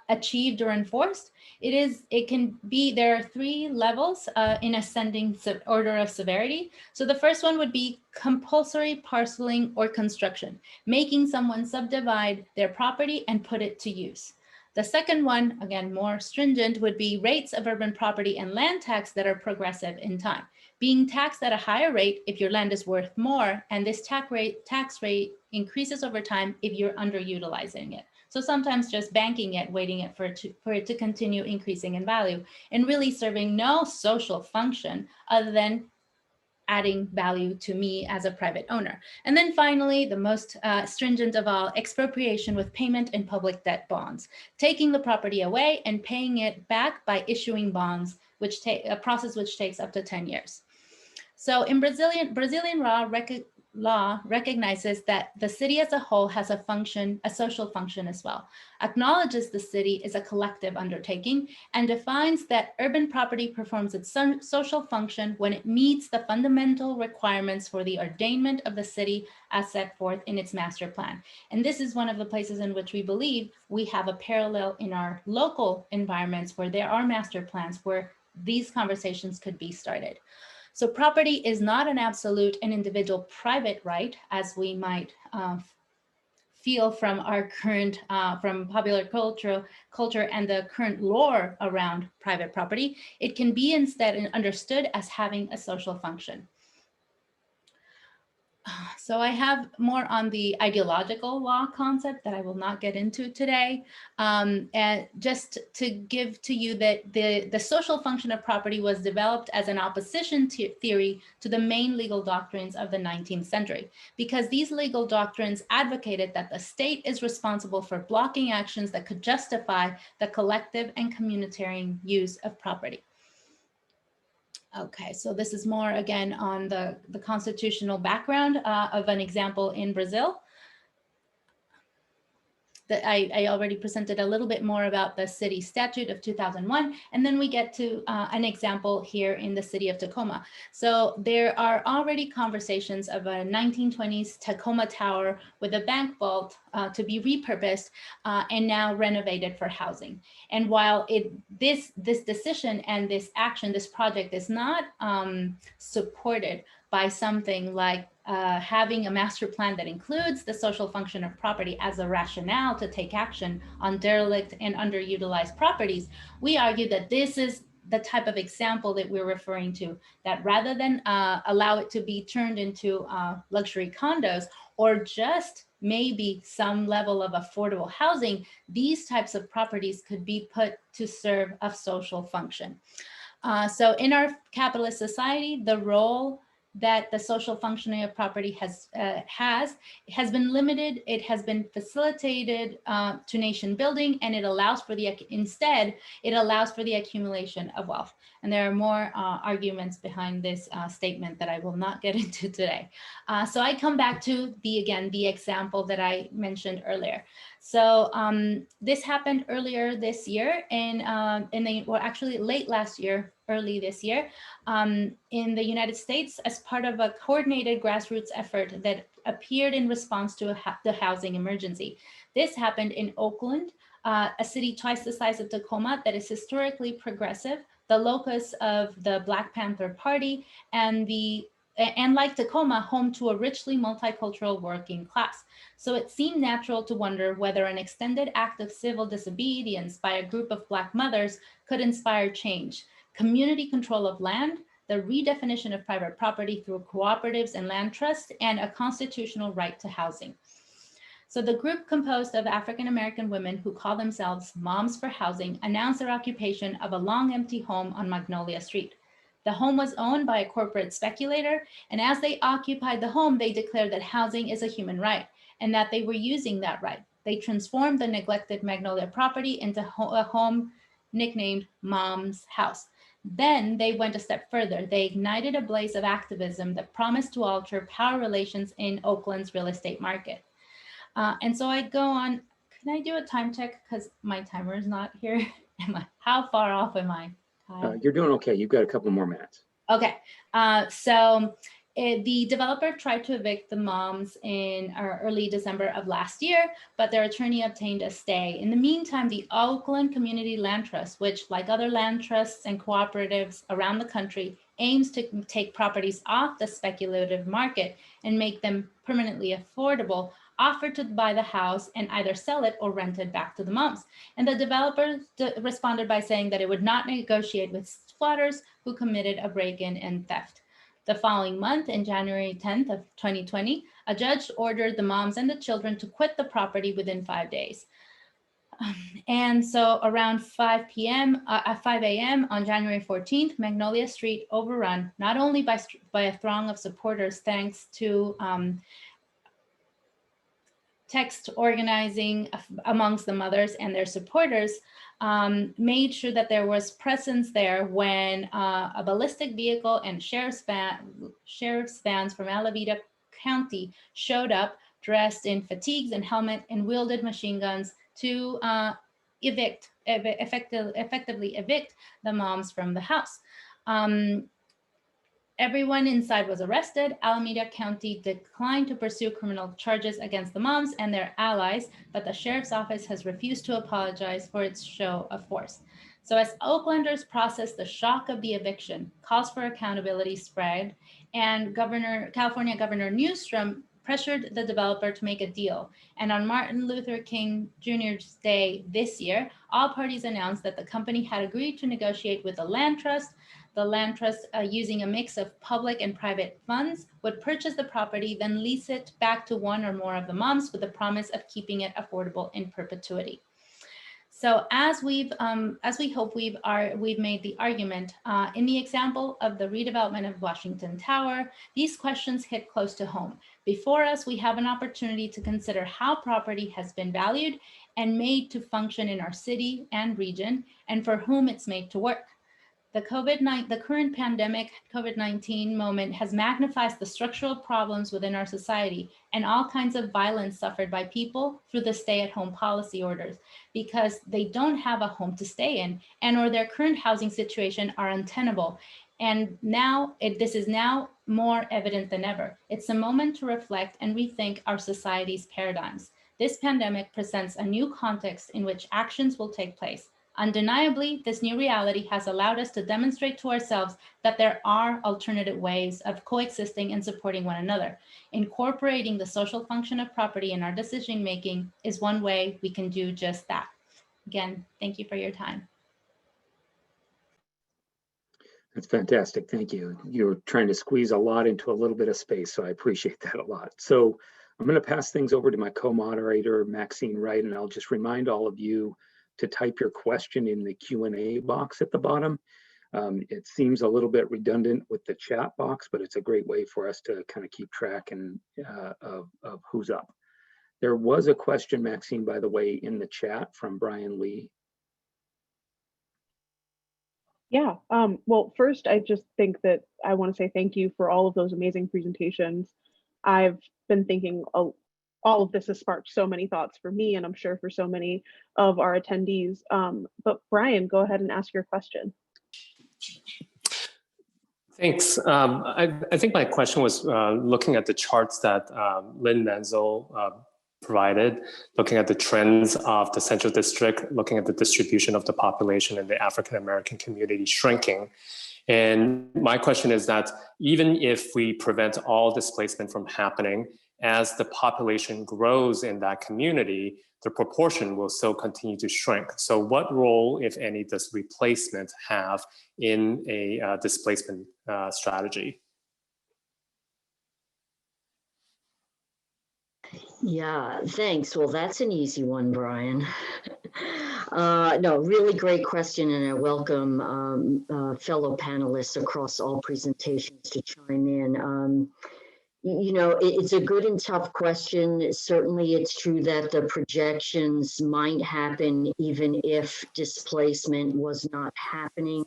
achieved or enforced? There are three levels in ascending order of severity. So the first one would be compulsory parceling or construction, making someone subdivide their property and put it to use. The second one, again, more stringent, would be rates of urban property and land tax that are progressive in time, being taxed at a higher rate if your land is worth more, and this tax rate increases over time if you're underutilizing it. So sometimes just banking it, waiting for it to continue increasing in value, and really serving no social function other than adding value to me as a private owner. And then finally, the most stringent of all, expropriation with payment and public debt bonds, taking the property away and paying it back by issuing bonds, a process which takes up to 10 years. So in Brazilian law recognizes that the city as a whole has a social function as well, acknowledges the city is a collective undertaking, and defines that urban property performs its social function when it meets the fundamental requirements for the ordainment of the city as set forth in its master plan. And this is one of the places in which we believe we have a parallel in our local environments where there are master plans where these conversations could be started. So property is not an absolute and individual private right, as we might feel from our current, from popular culture and the current lore around private property. It can be instead understood as having a social function. So I have more on the ideological law concept that I will not get into today. And just to give to you that the social function of property was developed as an opposition theory to the main legal doctrines of the 19th century, because these legal doctrines advocated that the state is responsible for blocking actions that could justify the collective and communitarian use of property. Okay, so this is more again on the constitutional background of an example in Brazil. That I already presented a little bit more about the city statute of 2001, and then we get to an example here in the city of Tacoma. So there are already conversations of a 1920s Tacoma tower with a bank vault to be repurposed and now renovated for housing. And while this decision and this action, this project is not supported by something like having a master plan that includes the social function of property as a rationale to take action on derelict and underutilized properties, we argue that this is the type of example that we're referring to, that rather than allow it to be turned into luxury condos or just maybe some level of affordable housing, these types of properties could be put to serve a social function. So in our capitalist society, the role that the social functioning of property has been limited. It has been facilitated to nation building, and it allows for the accumulation of wealth. And there are more arguments behind this statement that I will not get into today. So I come back to the example that I mentioned earlier. So this happened earlier this year, actually late last year, early this year, in the United States as part of a coordinated grassroots effort that appeared in response to the housing emergency. This happened in Oakland, a city twice the size of Tacoma that is historically progressive, the locus of the Black Panther Party, and like Tacoma, home to a richly multicultural working class. So it seemed natural to wonder whether an extended act of civil disobedience by a group of Black mothers could inspire change, community control of land, the redefinition of private property through cooperatives and land trusts, and a constitutional right to housing. So the group, composed of African-American women who call themselves Moms for Housing, announced their occupation of a long empty home on Magnolia Street. The home was owned by a corporate speculator, and as they occupied the home, they declared that housing is a human right and that they were using that right. They transformed the neglected Magnolia property into a home nicknamed Mom's House. Then they went a step further. They ignited a blaze of activism that promised to alter power relations in Oakland's real estate market. And so I go on. Can I do a time check? Because my timer is not here. How far off am I? You're doing okay. You've got a couple more minutes. Okay. The developer tried to evict the moms in early December of last year, but their attorney obtained a stay. In the meantime, the Oakland Community Land Trust, which, like other land trusts and cooperatives around the country, aims to take properties off the speculative market and make them permanently affordable, offered to buy the house and either sell it or rent it back to the moms. And the developer responded by saying that it would not negotiate with squatters who committed a break-in and theft. The following month, in January 10th of 2020, a judge ordered the moms and the children to quit the property within 5 days. And so around 5 a.m. on January 14th, Magnolia Street overrun, not only by a throng of supporters, thanks to text organizing amongst the mothers and their supporters, made sure that there was presence there when a ballistic vehicle and sheriff's vans from Alameda County showed up dressed in fatigues and helmet and wielded machine guns to effectively evict the moms from the house. Everyone inside was arrested. Alameda County declined to pursue criminal charges against the moms and their allies, but the sheriff's office has refused to apologize for its show of force. So as Oaklanders process the shock of the eviction, calls for accountability spread, and California Governor Newsom pressured the developer to make a deal. And on Martin Luther King Jr.'s Day this year, all parties announced that the company had agreed to negotiate with the land trust. The land trust, using a mix of public and private funds, would purchase the property, then lease it back to one or more of the moms with the promise of keeping it affordable in perpetuity. So as we hope we've made the argument, in the example of the redevelopment of Washington Tower, these questions hit close to home. Before us, we have an opportunity to consider how property has been valued and made to function in our city and region, and for whom it's made to work. The current pandemic COVID-19 moment has magnified the structural problems within our society and all kinds of violence suffered by people through the stay-at-home policy orders because they don't have a home to stay in or their current housing situation are untenable. And now this is now more evident than ever. It's a moment to reflect and rethink our society's paradigms. This pandemic presents a new context in which actions will take place. Undeniably, this new reality has allowed us to demonstrate to ourselves that there are alternative ways of coexisting and supporting one another. Incorporating the social function of property in our decision-making is one way we can do just that. Again, thank you for your time. That's fantastic. Thank you. You're trying to squeeze a lot into a little bit of space, so I appreciate that a lot. So I'm going to pass things over to my co-moderator, Maxine Wright, and I'll just remind all of you to type your question in the Q&A box at the bottom. It seems a little bit redundant with the chat box, but it's a great way for us to kind of keep track of who's up. There was a question, Maxine, by the way, in the chat from Brian Lee. Yeah, well, first, I just think that I want to say thank you for all of those amazing presentations. I've been thinking all of this has sparked so many thoughts for me, and I'm sure for so many of our attendees. But Brian, go ahead and ask your question. Thanks. I think my question was looking at the charts that Lynn Manzo provided, looking at the trends of the Central District, looking at the distribution of the population and the African-American community shrinking. And my question is that even if we prevent all displacement from happening, as the population grows in that community, the proportion will still continue to shrink. So what role, if any, does replacement have in a displacement strategy? Yeah, thanks. Well, that's an easy one, Brian. No, really great question, and I welcome fellow panelists across all presentations to chime in. You know, it's a good and tough question. Certainly, it's true that the projections might happen even if displacement was not happening.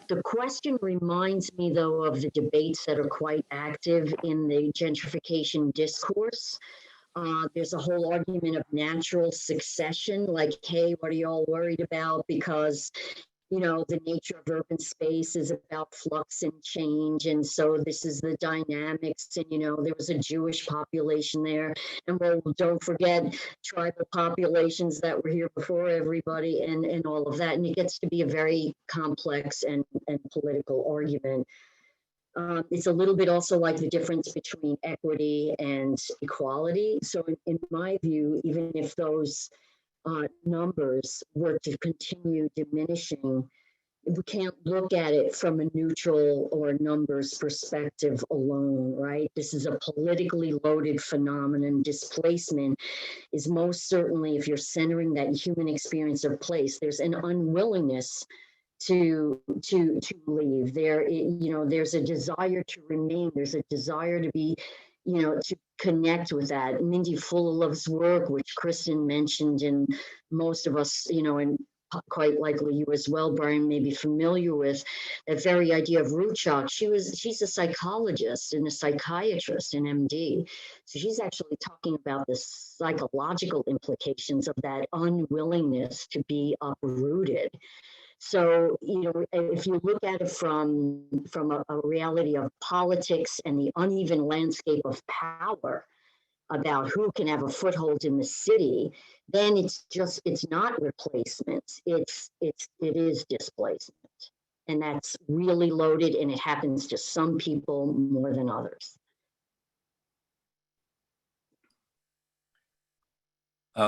The question reminds me, though, of the debates that are quite active in the gentrification discourse. There's a whole argument of natural succession, like, hey, what are y'all worried about? Because, you know, the nature of urban space is about flux and change. And so this is the dynamics. And, you know, there was a Jewish population there. And well, don't forget tribal populations that were here before everybody and all of that. And it gets to be a very complex and political argument. It's a little bit also like the difference between equity and equality. So in my view, even if those numbers were to continue diminishing, we can't look at it from a neutral or numbers perspective alone, right? This is a politically loaded phenomenon. Displacement is most certainly, if you're centering that human experience of place, there's an unwillingness to leave. There, you know, there's a desire to remain. There's a desire to be, you know, to connect with that. Mindy Fullalove's work, which Kristen mentioned, and most of us, you know, and quite likely you as well, Brian, may be familiar with that very idea of root shock. She's a psychologist and a psychiatrist, an MD. So she's actually talking about the psychological implications of that unwillingness to be uprooted. So, you know, if you look at it from a reality of politics and the uneven landscape of power about who can have a foothold in the city, then it's not replacement. It is displacement. And that's really loaded, and it happens to some people more than others.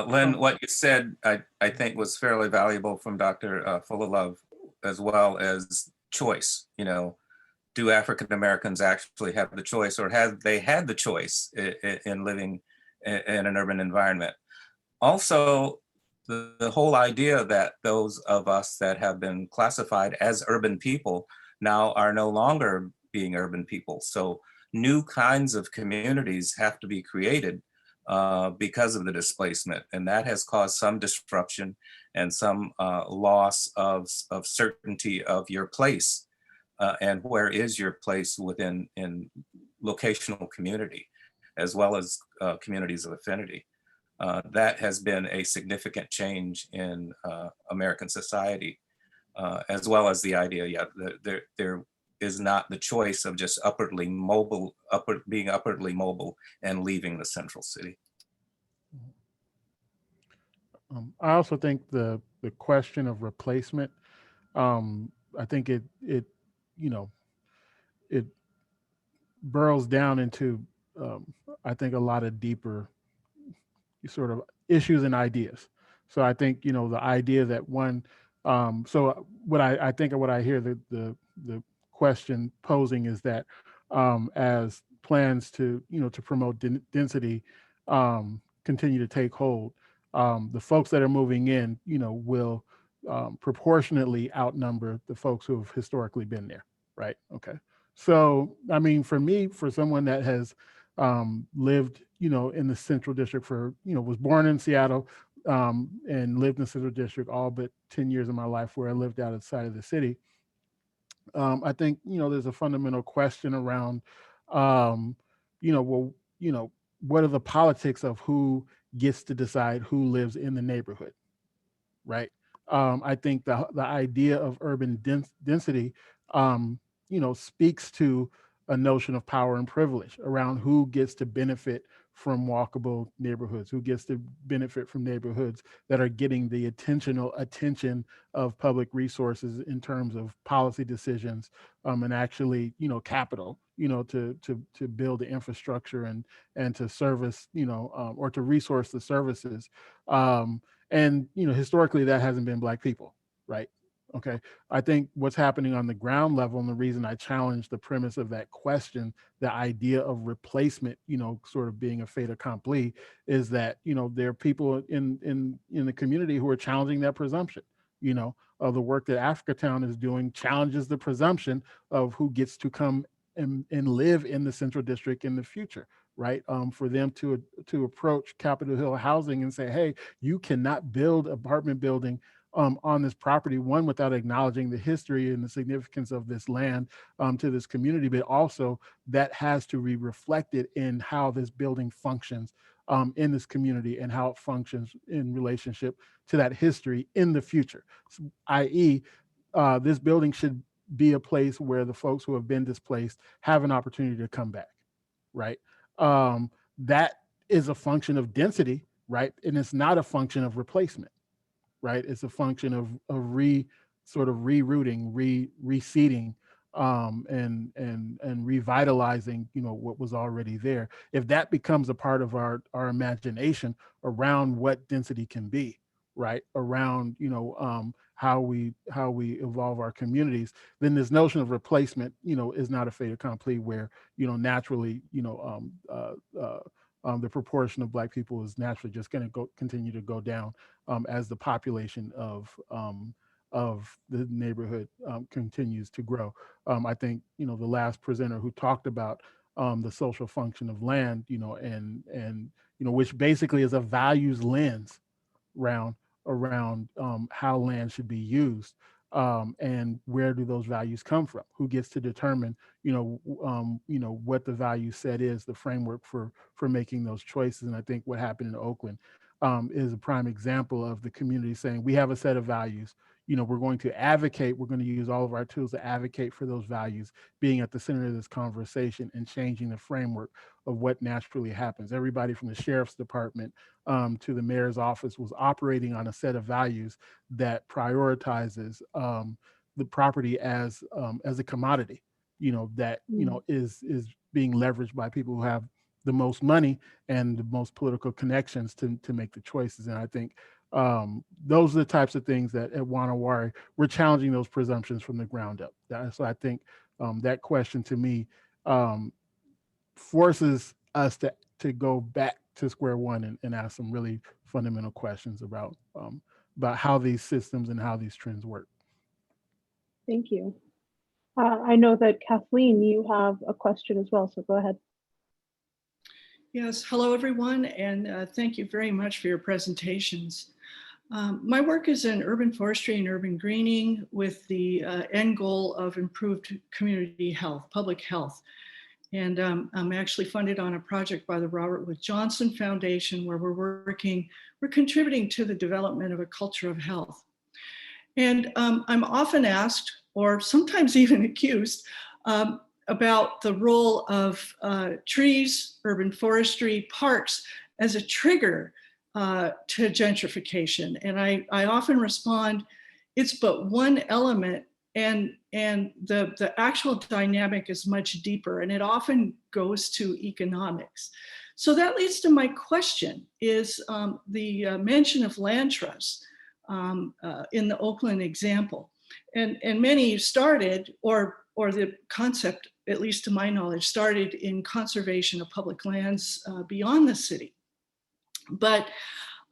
Lynn, what you said, I think was fairly valuable from Dr. Fullilove, as well as choice. You know, do African Americans actually have the choice, or have they had the choice in living in an urban environment? Also, the whole idea that those of us that have been classified as urban people now are no longer being urban people. So new kinds of communities have to be created because of the displacement. And that has caused some disruption and some loss of certainty of your place and where is your place within locational community, as well as communities of affinity. That has been a significant change in American society, as well as the idea, there is not the choice of just being upwardly mobile and leaving the central city. I also think the question of replacement, I think it you know, it burrows down into I think a lot of deeper sort of issues and ideas. So I think, you know, the idea that one, so what I think of what I hear the question posing is that as plans to, you know, to promote density continue to take hold, the folks that are moving in, you know, will proportionately outnumber the folks who have historically been there, right? Okay. So, I mean, for me, for someone that has lived, you know, in the Central District for, you know, was born in Seattle and lived in the Central District all but 10 years of my life where I lived outside of the city. I think, you know, there's a fundamental question around, you know, well, you know, what are the politics of who gets to decide who lives in the neighborhood, right? I think the idea of urban density, you know, speaks to a notion of power and privilege around who gets to benefit from walkable neighborhoods, who gets to benefit from neighborhoods that are getting the attention of public resources in terms of policy decisions, and actually, you know, capital, you know, to build the infrastructure and to service, you know, or to resource the services. And, you know, historically that hasn't been Black people, right? Okay. I think what's happening on the ground level, and the reason I challenge the premise of that question, the idea of replacement, sort of being a fait accompli, is that, there are people in the community who are challenging that presumption. The work that Africatown is doing challenges the presumption of who gets to come and live in the Central District in the future, right? For them to approach Capitol Hill Housing and say, hey, you cannot build apartment building on this property, one, without acknowledging the history and the significance of this land to this community, but also that has to be reflected in how this building functions in this community and how it functions in relationship to that history in the future, i.e., this building should be a place where the folks who have been displaced have an opportunity to come back, right? That is a function of density, right? And it's not a function of replacement, right? It's a function of sort of rerouting, reseeding, and revitalizing, what was already there. If that becomes a part of our imagination around what density can be, right? Around, how we evolve our communities, then this notion of replacement, is not a fait accompli where, naturally, the proportion of Black people is naturally just going to continue to go down as the population of the neighborhood continues to grow. I think, the last presenter who talked about the social function of land, and which basically is a values lens around how land should be used, and where do those values come from? Who gets to determine, what the value set is, the framework for making those choices? And I think what happened in Oakland is a prime example of the community saying, we have a set of values. We're going to advocate. We're going to use all of our tools to advocate for those values, being at the center of this conversation and changing the framework of what naturally happens. Everybody from the sheriff's department to the mayor's office was operating on a set of values that prioritizes the property as a commodity, that is being leveraged by people who have the most money and the most political connections to make the choices. And I think those are the types of things that at Wanawari, we're challenging those presumptions from the ground up. So I think that question to me forces us to go back to square one and ask some really fundamental questions about how these systems and how these trends work. Thank you. I know that Kathleen, you have a question as well, so go ahead. Yes, hello everyone, and thank you very much for your presentations. My work is in urban forestry and urban greening with the end goal of improved community health, public health. And I'm actually funded on a project by the Robert Wood Johnson Foundation where we're contributing to the development of a culture of health. And I'm often asked, or sometimes even accused, about the role of trees, urban forestry, parks as a trigger to gentrification. And I often respond, it's but one element, and the actual dynamic is much deeper, and it often goes to economics. So that leads to my question, is the mention of land trusts in the Oakland example. And many started, or the concept, at least to my knowledge, started in conservation of public lands beyond the city. But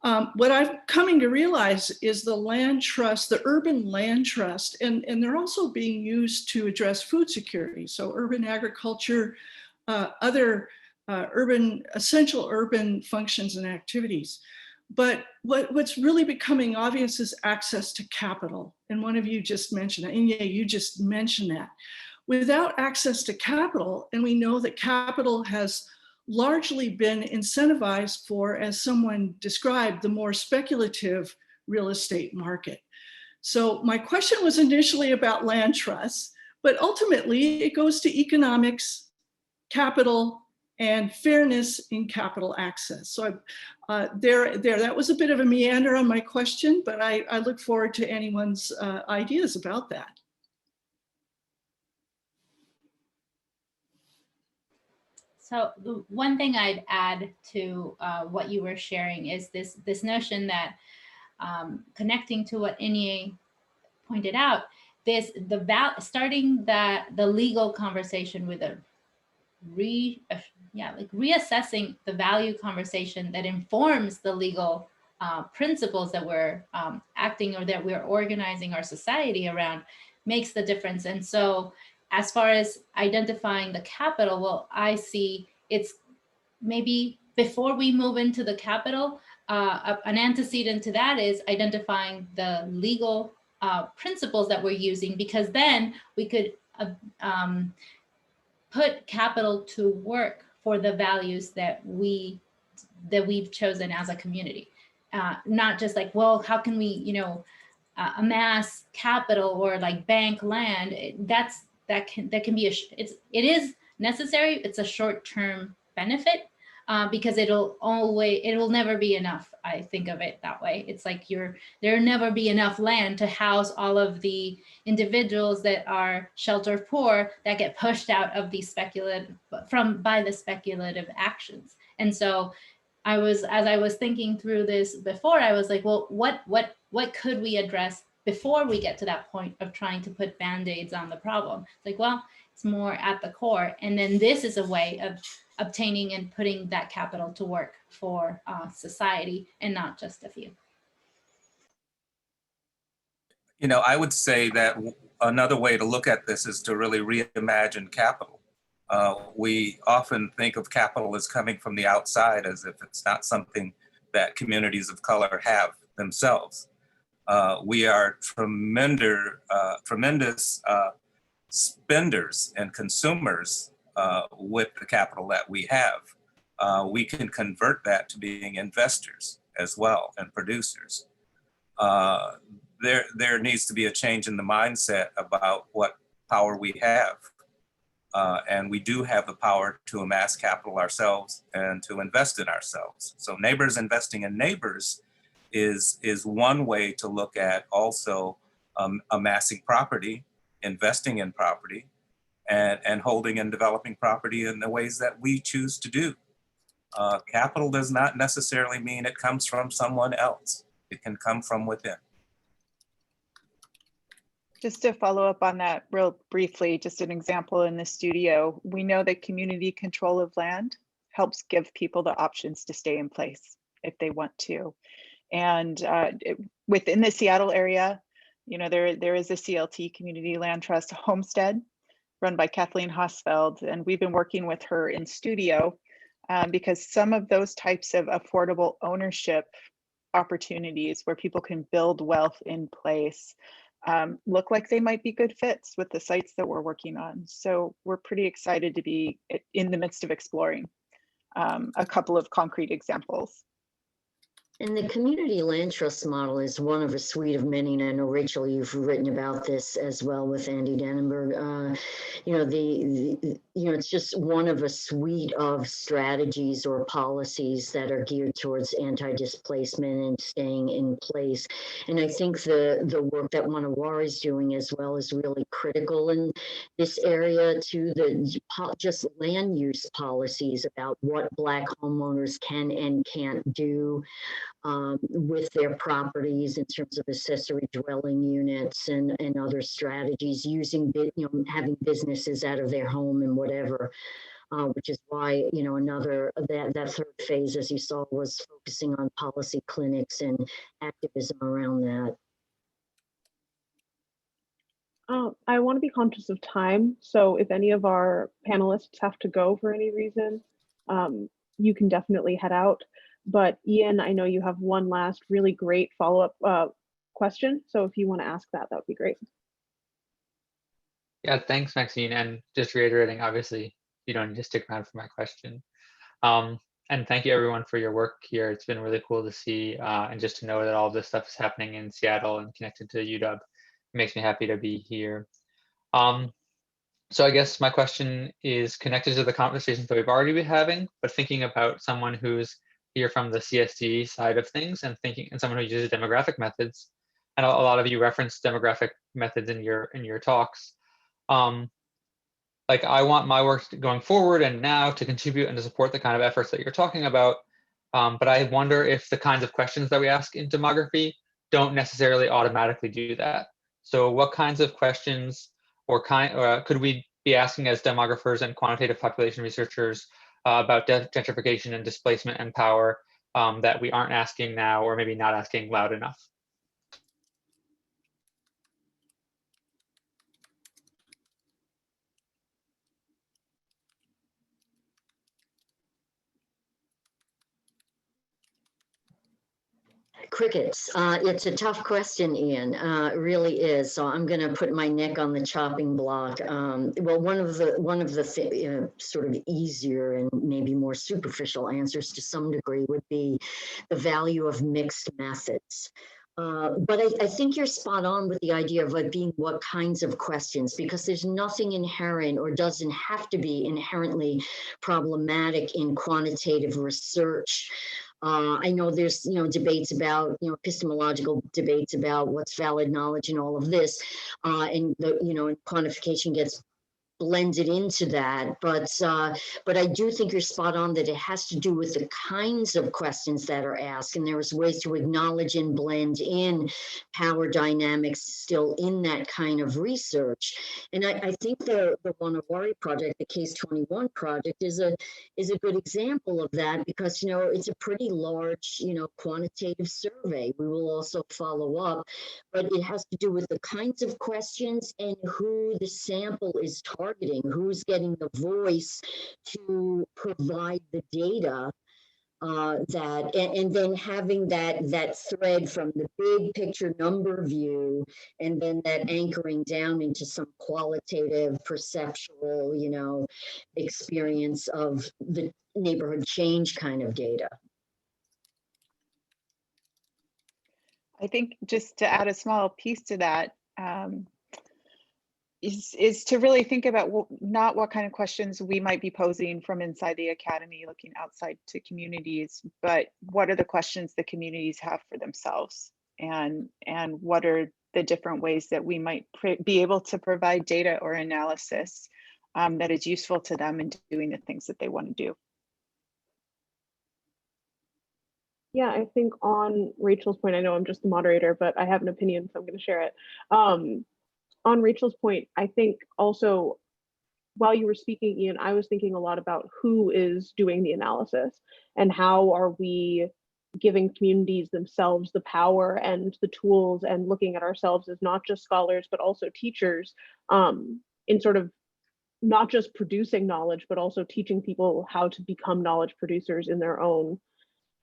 what I'm coming to realize is the land trust, the urban land trust, and they're also being used to address food security. So urban agriculture, other essential urban functions and activities. But what's really becoming obvious is access to capital. And one of you just mentioned that, and yeah, you just mentioned that. Without access to capital, and we know that capital has largely been incentivized for, as someone described, the more speculative real estate market. So my question was initially about land trusts, but ultimately it goes to economics, capital, and fairness in capital access. So that was a bit of a meander on my question, but I look forward to anyone's ideas about that. So the one thing I'd add to what you were sharing is this notion that connecting to what Inye pointed out, starting the legal conversation with a reassessing the value conversation that informs the legal principles that we're acting or that we're organizing our society around makes the difference. And so as far as identifying the capital, well, I see it's maybe before we move into the capital, an antecedent to that is identifying the legal principles that we're using, because then we could put capital to work for the values that we've chosen as a community. Not just like, well, how can we, amass capital or like bank land? That can be it is necessary. It's a short-term benefit because it will never be enough. I think of it that way. It's like there'll never be enough land to house all of the individuals that are shelter poor that get pushed out of the by the speculative actions. And so as I was thinking through this before, I was like, well, what could we address before we get to that point of trying to put band-aids on the problem? It's like, well, it's more at the core. And then this is a way of obtaining and putting that capital to work for society and not just a few. I would say that another way to look at this is to really reimagine capital. We often think of capital as coming from the outside, as if it's not something that communities of color have themselves. We are tremendous spenders and consumers with the capital that we have. We can convert that to being investors as well and producers. There needs to be a change in the mindset about what power we have. And we do have the power to amass capital ourselves and to invest in ourselves. So neighbors investing in neighbors is one way to look at also amassing property, investing in property, and holding and developing property in the ways that we choose to do. Capital does not necessarily mean it comes from someone else. It can come from within. Just to follow up on that real briefly, just an example in the studio, we know that community control of land helps give people the options to stay in place if they want to. And within the Seattle area, there is a CLT, Community Land Trust Homestead, run by Kathleen Hosfeld, and we've been working with her in studio because some of those types of affordable ownership opportunities where people can build wealth in place look like they might be good fits with the sites that we're working on. So we're pretty excited to be in the midst of exploring a couple of concrete examples. And the community land trust model is one of a suite of many. And I know, Rachel, you've written about this as well with Andy Dannenberg. It's just one of a suite of strategies or policies that are geared towards anti-displacement and staying in place. And I think the work that Wanawari is doing as well is really critical in this area to the just land use policies about what Black homeowners can and can't do with their properties in terms of accessory dwelling units and other strategies, using having businesses out of their home and whatever, which is why that third phase, as you saw, was focusing on policy clinics and activism around that. I want to be conscious of time, so if any of our panelists have to go for any reason, you can definitely head out. But Ian, I know you have one last really great follow-up question. So if you want to ask that would be great. Yeah, thanks, Maxine. And just reiterating, obviously, you don't need to stick around for my question. And thank you everyone for your work here. It's been really cool to see and just to know that all this stuff is happening in Seattle and connected to UW. It makes me happy to be here. So I guess my question is connected to the conversations that we've already been having, but thinking about someone who's here from the CSD side of things and someone who uses demographic methods. And a lot of you referenced demographic methods in your talks. Like I want my work going forward and now to contribute and to support the kind of efforts that you're talking about. But I wonder if the kinds of questions that we ask in demography don't necessarily automatically do that. So what kinds of questions could we be asking as demographers and quantitative population researchers about gentrification and displacement and power that we aren't asking now, or maybe not asking loud enough? Crickets. It's a tough question, Ian. It really is. So I'm going to put my neck on the chopping block. Well, one of the sort of easier and maybe more superficial answers to some degree would be the value of mixed methods. But I think you're spot on with the idea of it being what kinds of questions, because there's nothing inherent or doesn't have to be inherently problematic in quantitative research. I know there's, debates about, epistemological debates about what's valid knowledge and all of this, and and quantification gets blended into that, but I do think you're spot on that it has to do with the kinds of questions that are asked, and there's ways to acknowledge and blend in power dynamics still in that kind of research. And I think the Wanawari project, the Case 21 project, is a good example of that, because it's a pretty large quantitative survey. We will also follow up, but it has to do with the kinds of questions and who the sample is targeting, who's getting the voice to provide the data, and then having that thread from the big picture number view, and then that anchoring down into some qualitative perceptual experience of the neighborhood change kind of data. I think just to add a small piece to that, is to really think about not what kind of questions we might be posing from inside the academy, looking outside to communities, but what are the questions the communities have for themselves, and what are the different ways that we might be able to provide data or analysis that is useful to them in doing the things that they want to do. Yeah, I think on Rachel's point, I know I'm just the moderator, but I have an opinion, so I'm going to share it. On Rachel's point, I think also, while you were speaking, Ian, I was thinking a lot about who is doing the analysis and how are we giving communities themselves the power and the tools, and looking at ourselves as not just scholars, but also teachers, in sort of not just producing knowledge, but also teaching people how to become knowledge producers in their own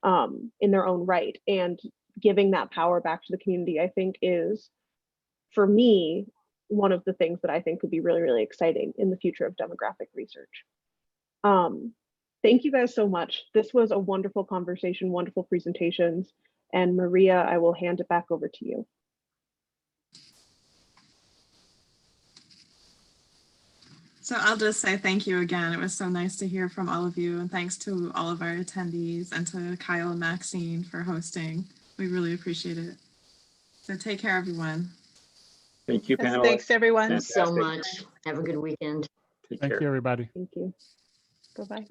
right. And giving that power back to the community, I think, is, for me, one of the things that I think could be really, really exciting in the future of demographic research. Thank you guys so much. This was a wonderful conversation, wonderful presentations. And Maria, I will hand it back over to you. So I'll just say thank you again. It was so nice to hear from all of you, and thanks to all of our attendees and to Kyle and Maxine for hosting. We really appreciate it. So take care, everyone. Thank you, panelists. Thanks, everyone. Thanks so much. Have a good weekend. Take Thank care. you, everybody. Thank you. Bye-bye.